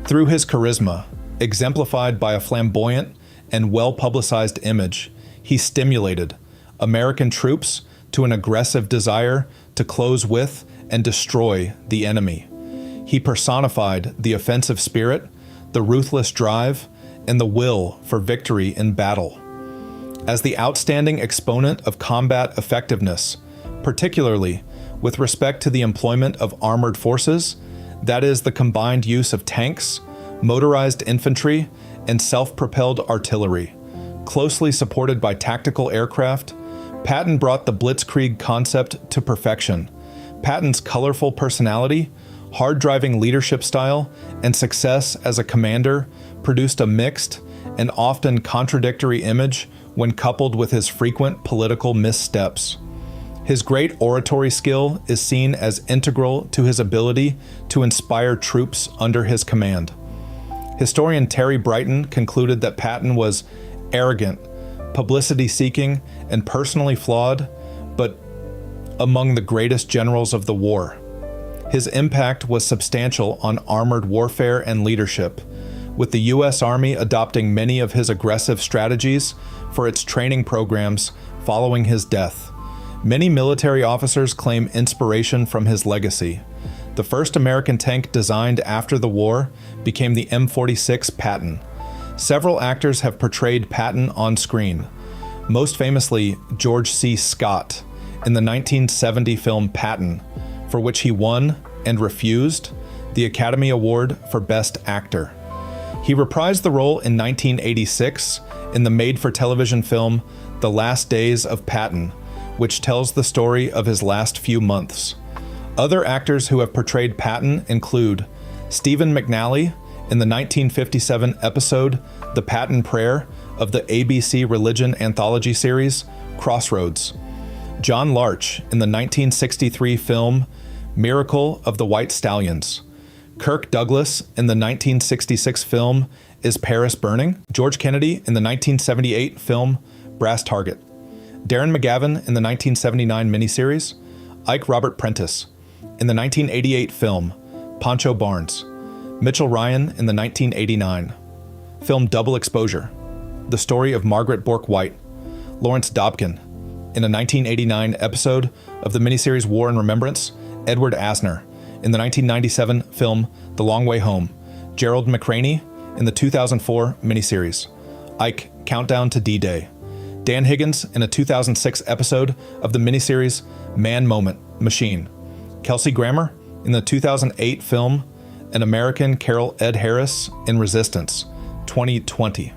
Through his charisma, exemplified by a flamboyant and well-publicized image, he stimulated American troops to an aggressive desire to close with and destroy the enemy. He personified the offensive spirit, the ruthless drive, and the will for victory in battle. As the outstanding exponent of combat effectiveness, particularly with respect to the employment of armored forces, that is, the combined use of tanks, motorized infantry, and self-propelled artillery, closely supported by tactical aircraft, Patton brought the blitzkrieg concept to perfection. Patton's colorful personality, hard-driving leadership style, and success as a commander produced a mixed and often contradictory image when coupled with his frequent political missteps. His great oratory skill is seen as integral to his ability to inspire troops under his command. Historian Terry Brighton concluded that Patton was arrogant, publicity-seeking, and personally flawed, but among the greatest generals of the war. His impact was substantial on armored warfare and leadership, with the U.S. Army adopting many of his aggressive strategies for its training programs following his death. Many military officers claim inspiration from his legacy. The first American tank designed after the war became the M46 Patton. Several actors have portrayed Patton on screen, most famously George C. Scott in the 1970 film Patton, for which he won and refused the Academy Award for Best Actor. He reprised the role in 1986 in the made-for-television film The Last Days of Patton, which tells the story of his last few months. Other actors who have portrayed Patton include Stephen McNally in the 1957 episode The Patton Prayer of the ABC religion anthology series Crossroads, John Larch in the 1963 film Miracle of the White Stallions, Kirk Douglas in the 1966 film Is Paris Burning?, George Kennedy in the 1978 film Brass Target, Darren McGavin in the 1979 miniseries Ike Robert Prentice, in the 1988 film Pancho Barnes, Mitchell Ryan in the 1989 film Double Exposure, The Story of Margaret Bourke White, Lawrence Dobkin in a 1989 episode of the miniseries War and Remembrance, Edward Asner in the 1997 film The Long Way Home, Gerald McRaney in the 2004 miniseries Ike Countdown to D-Day, Dan Higgins in a 2006 episode of the miniseries Man Moment Machine, Kelsey Grammer in the 2008 film An American Carol Ed Harris in Resistance, 2020.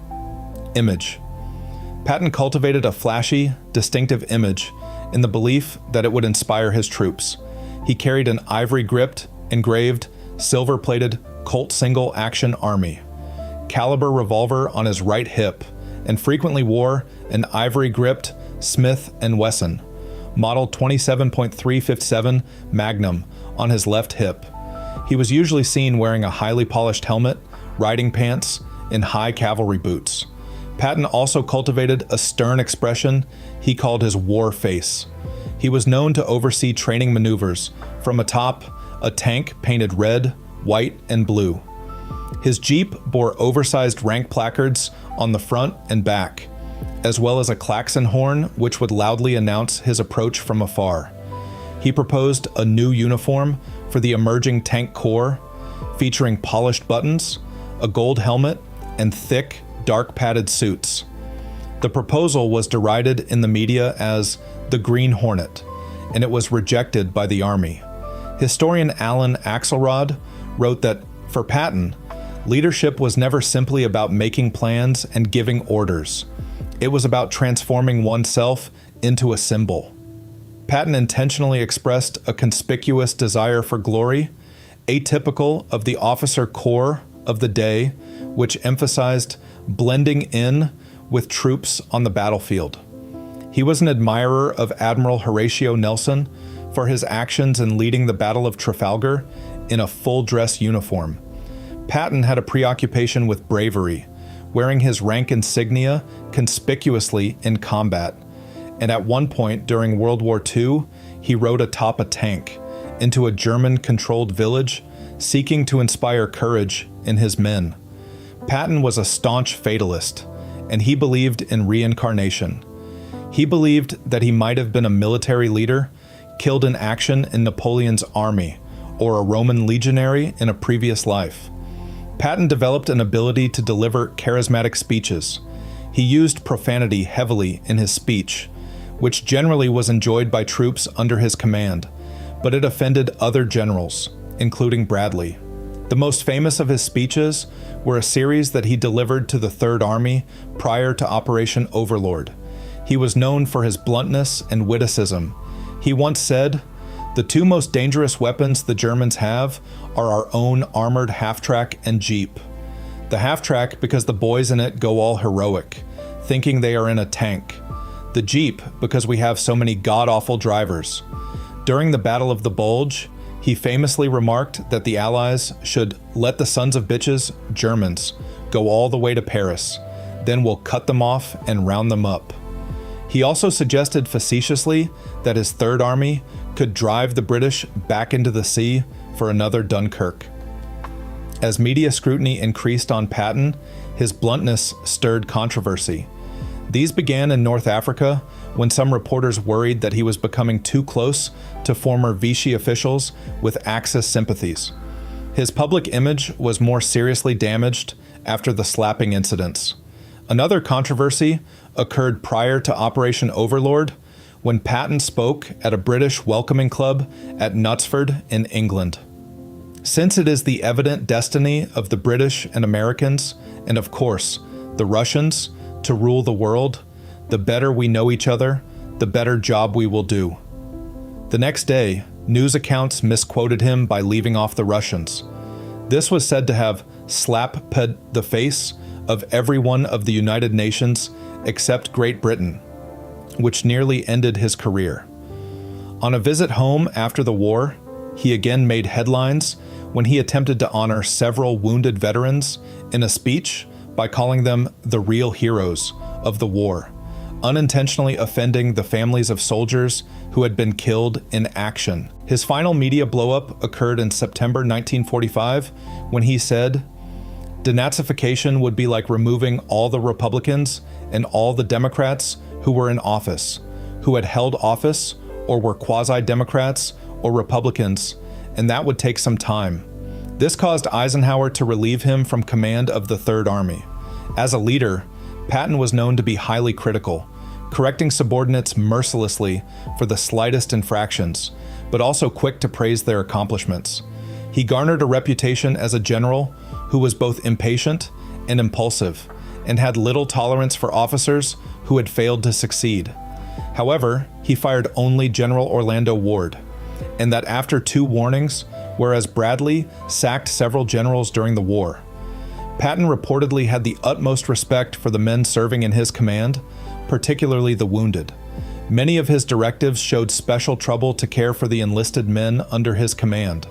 Image. Patton cultivated a flashy, distinctive image in the belief that it would inspire his troops. He carried an ivory-gripped, engraved, silver-plated Colt single-action army, caliber revolver on his right hip, and frequently wore an ivory-gripped Smith & Wesson Model 27.357 Magnum on his left hip. He was usually seen wearing a highly polished helmet, riding pants, and high cavalry boots. Patton also cultivated a stern expression he called his war face. He was known to oversee training maneuvers from atop a tank painted red, white, and blue. His Jeep bore oversized rank placards on the front and back, as well as a klaxon horn which would loudly announce his approach from afar. He proposed a new uniform for the emerging tank corps, featuring polished buttons, a gold helmet, and thick, dark padded suits. The proposal was derided in the media as the Green Hornet, and it was rejected by the Army. Historian Alan Axelrod wrote that, for Patton, leadership was never simply about making plans and giving orders. It was about transforming oneself into a symbol. Patton intentionally expressed a conspicuous desire for glory, atypical of the officer corps of the day, which emphasized blending in with troops on the battlefield. He was an admirer of Admiral Horatio Nelson for his actions in leading the Battle of Trafalgar in a full-dress uniform. Patton had a preoccupation with bravery, wearing his rank insignia conspicuously in combat, and at one point during World War II, he rode atop a tank into a German-controlled village, seeking to inspire courage in his men. Patton was a staunch fatalist, and he believed in reincarnation. He believed that he might have been a military leader, killed in action in Napoleon's army, or a Roman legionary in a previous life. Patton developed an ability to deliver charismatic speeches. He used profanity heavily in his speech, which generally was enjoyed by troops under his command, but it offended other generals, including Bradley. The most famous of his speeches were a series that he delivered to the Third Army prior to Operation Overlord. He was known for his bluntness and witticism. He once said, "The two most dangerous weapons the Germans have are our own armored half-track and Jeep. The half-track because the boys in it go all heroic, thinking they are in a tank. The Jeep because we have so many god-awful drivers." During the Battle of the Bulge, he famously remarked that the Allies should let the sons of bitches, Germans, go all the way to Paris, then we'll cut them off and round them up. He also suggested facetiously that his Third Army could drive the British back into the sea for another Dunkirk. As media scrutiny increased on Patton, his bluntness stirred controversy. These began in North Africa, when some reporters worried that he was becoming too close to former Vichy officials with Axis sympathies. His public image was more seriously damaged after the slapping incidents. Another controversy occurred prior to Operation Overlord, when Patton spoke at a British welcoming club at Knutsford in England. Since it is the evident destiny of the British and Americans, and of course, the Russians, to rule the world, the better we know each other, the better job we will do. The next day, news accounts misquoted him by leaving off the Russians. This was said to have slapped the face of every one of the United Nations except Great Britain, which nearly ended his career. On a visit home after the war, he again made headlines when he attempted to honor several wounded veterans in a speech by calling them the real heroes of the war, unintentionally offending the families of soldiers who had been killed in action. His final media blowup occurred in September 1945 when he said, "Denazification would be like removing all the Republicans and all the Democrats who were in office, who had held office or were quasi-Democrats or Republicans, and that would take some time." This caused Eisenhower to relieve him from command of the Third Army. As a leader, Patton was known to be highly critical, correcting subordinates mercilessly for the slightest infractions, but also quick to praise their accomplishments. He garnered a reputation as a general who was both impatient and impulsive, and had little tolerance for officers who had failed to succeed. However, he fired only General Orlando Ward, and that after 2 warnings, whereas Bradley sacked several generals during the war. Patton reportedly had the utmost respect for the men serving in his command, particularly the wounded. Many of his directives showed special trouble to care for the enlisted men under his command,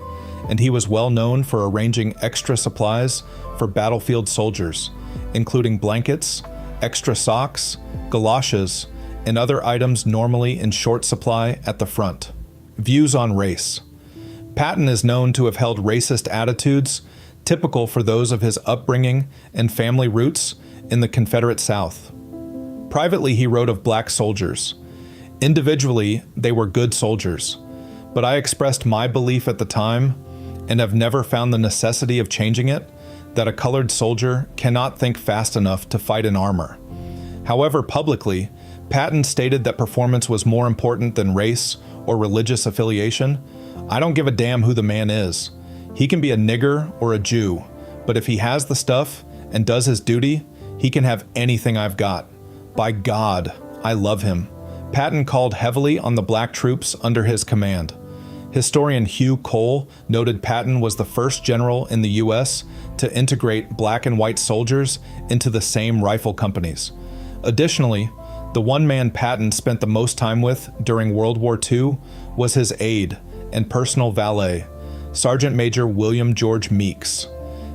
and he was well known for arranging extra supplies for battlefield soldiers, including blankets, extra socks, galoshes, and other items normally in short supply at the front. Views on race. Patton is known to have held racist attitudes typical for those of his upbringing and family roots in the Confederate South. Privately, he wrote of black soldiers. Individually, they were good soldiers, but I expressed my belief at the time, and have never found the necessity of changing it, that a colored soldier cannot think fast enough to fight in armor. However, publicly, Patton stated that performance was more important than race or religious affiliation. "I don't give a damn who the man is. He can be a nigger or a Jew, but if he has the stuff and does his duty, he can have anything I've got. By God, I love him." Patton called heavily on the black troops under his command. Historian Hugh Cole noted Patton was the first general in the U.S. to integrate black and white soldiers into the same rifle companies. Additionally, the one man Patton spent the most time with during World War II was his aide and personal valet, Sergeant Major William George Meeks.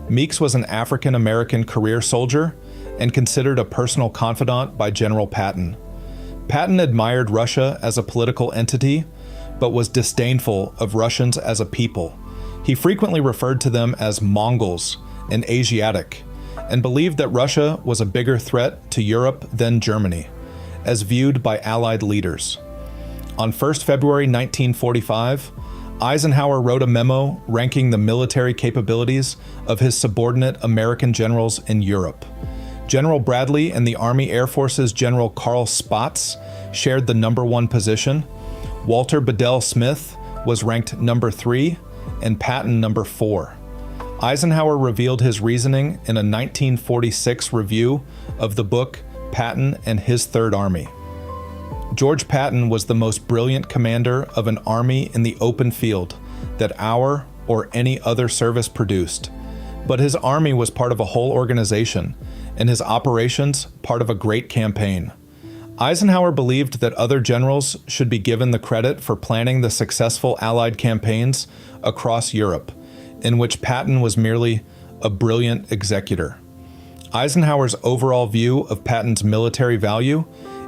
Meeks was an African-American career soldier and considered a personal confidant by General Patton. Patton admired Russia as a political entity, but was disdainful of Russians as a people. He frequently referred to them as Mongols and Asiatic, and believed that Russia was a bigger threat to Europe than Germany, as viewed by Allied leaders. On 1 February 1945, Eisenhower wrote a memo ranking the military capabilities of his subordinate American generals in Europe. General Bradley and the Army Air Force's General Carl Spaatz shared the number 1 position. Walter Bedell Smith was ranked number 3, and Patton number 4. Eisenhower revealed his reasoning in a 1946 review of the book Patton and His Third Army. George Patton was the most brilliant commander of an army in the open field that our or any other service produced, but his army was part of a whole organization, and his operations part of a great campaign. Eisenhower believed that other generals should be given the credit for planning the successful Allied campaigns across Europe, in which Patton was merely a brilliant executor. Eisenhower's overall view of Patton's military value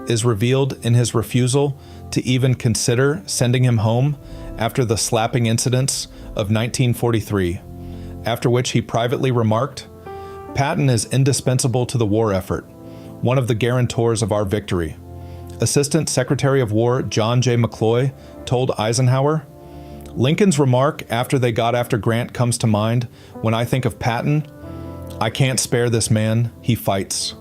is revealed in his refusal to even consider sending him home after the slapping incidents of 1943, after which he privately remarked, "Patton is indispensable to the war effort, one of the guarantors of our victory. Assistant Secretary of War John J. McCloy told Eisenhower, "Lincoln's remark after they got after Grant comes to mind when I think of Patton. I can't spare this man, he fights."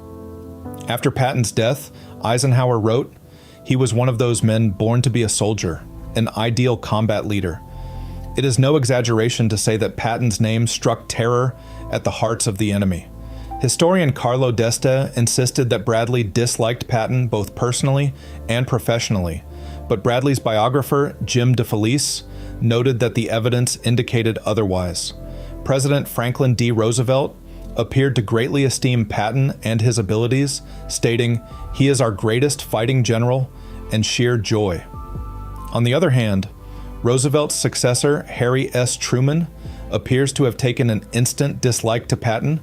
After Patton's death, Eisenhower wrote, "He was one of those men born to be a soldier, an ideal combat leader." It is no exaggeration to say that Patton's name struck terror at the hearts of the enemy. Historian Carlo D'Este insisted that Bradley disliked Patton both personally and professionally, but Bradley's biographer, Jim DeFelice, noted that the evidence indicated otherwise. President Franklin D. Roosevelt appeared to greatly esteem Patton and his abilities, stating, "He is our greatest fighting general and sheer joy." On the other hand, Roosevelt's successor, Harry S. Truman, appears to have taken an instant dislike to Patton,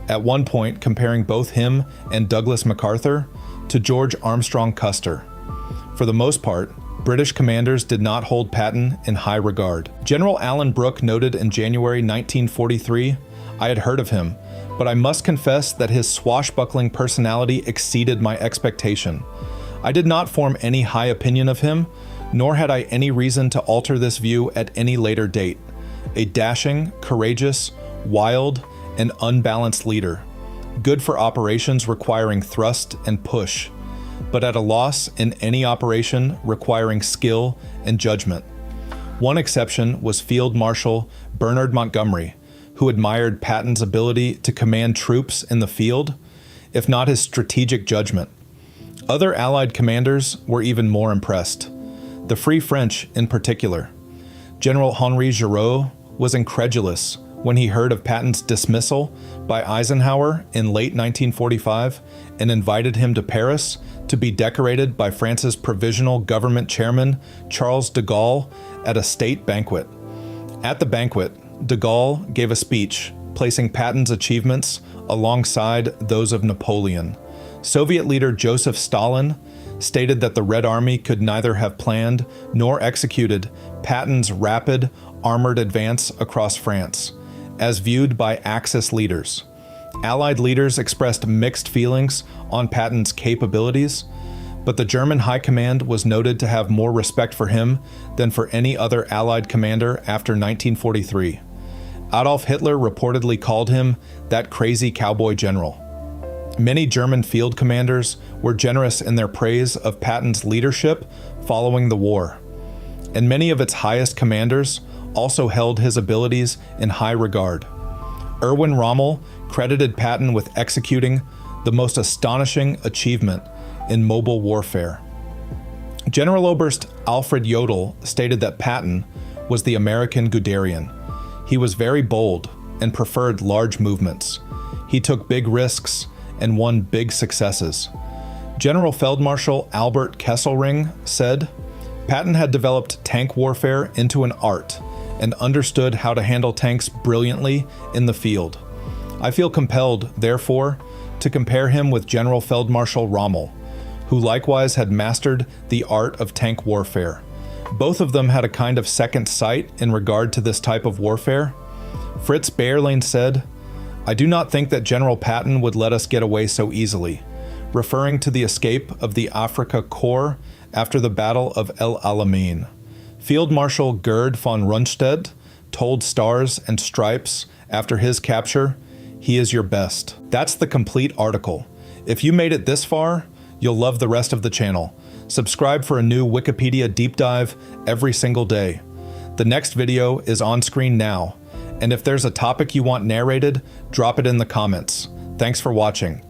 at one point comparing both him and Douglas MacArthur to George Armstrong Custer. For the most part, British commanders did not hold Patton in high regard. General Alan Brooke noted in January 1943, "I had heard of him, but I must confess that his swashbuckling personality exceeded my expectation. I did not form any high opinion of him, nor had I any reason to alter this view at any later date. A dashing, courageous, wild, and unbalanced leader, good for operations requiring thrust and push, but at a loss in any operation requiring skill and judgment." One exception was Field Marshal Bernard Montgomery, who admired Patton's ability to command troops in the field, if not his strategic judgment. Other Allied commanders were even more impressed. The Free French in particular. General Henri Giraud was incredulous when he heard of Patton's dismissal by Eisenhower in late 1945 and invited him to Paris to be decorated by France's Provisional Government Chairman Charles de Gaulle at a state banquet. At the banquet, de Gaulle gave a speech placing Patton's achievements alongside those of Napoleon. Soviet leader Joseph Stalin stated that the Red Army could neither have planned nor executed Patton's rapid, armored advance across France, as viewed by Axis leaders. Allied leaders expressed mixed feelings on Patton's capabilities, but the German High Command was noted to have more respect for him than for any other Allied commander after 1943. Adolf Hitler reportedly called him that crazy cowboy general. Many German field commanders were generous in their praise of Patton's leadership following the war, and many of its highest commanders also held his abilities in high regard. Erwin Rommel credited Patton with executing the most astonishing achievement in mobile warfare. General Oberst Alfred Jodl stated that Patton was the American Guderian. He was very bold and preferred large movements. He took big risks and won big successes. General Feldmarschall Albert Kesselring said, "Patton had developed tank warfare into an art and understood how to handle tanks brilliantly in the field. I feel compelled, therefore, to compare him with General Feldmarschall Rommel, who likewise had mastered the art of tank warfare. Both of them had a kind of second sight in regard to this type of warfare." Fritz Bayerlein said, "I do not think that General Patton would let us get away so easily," referring to the escape of the Afrika Korps after the Battle of El Alamein. Field Marshal Gerd von Rundstedt told Stars and Stripes after his capture, "He is your best." That's the complete article. If you made it this far, you'll love the rest of the channel. Subscribe for a new Wikipedia deep dive every single day. The next video is on screen now, and if there's a topic you want narrated, drop it in the comments. Thanks for watching.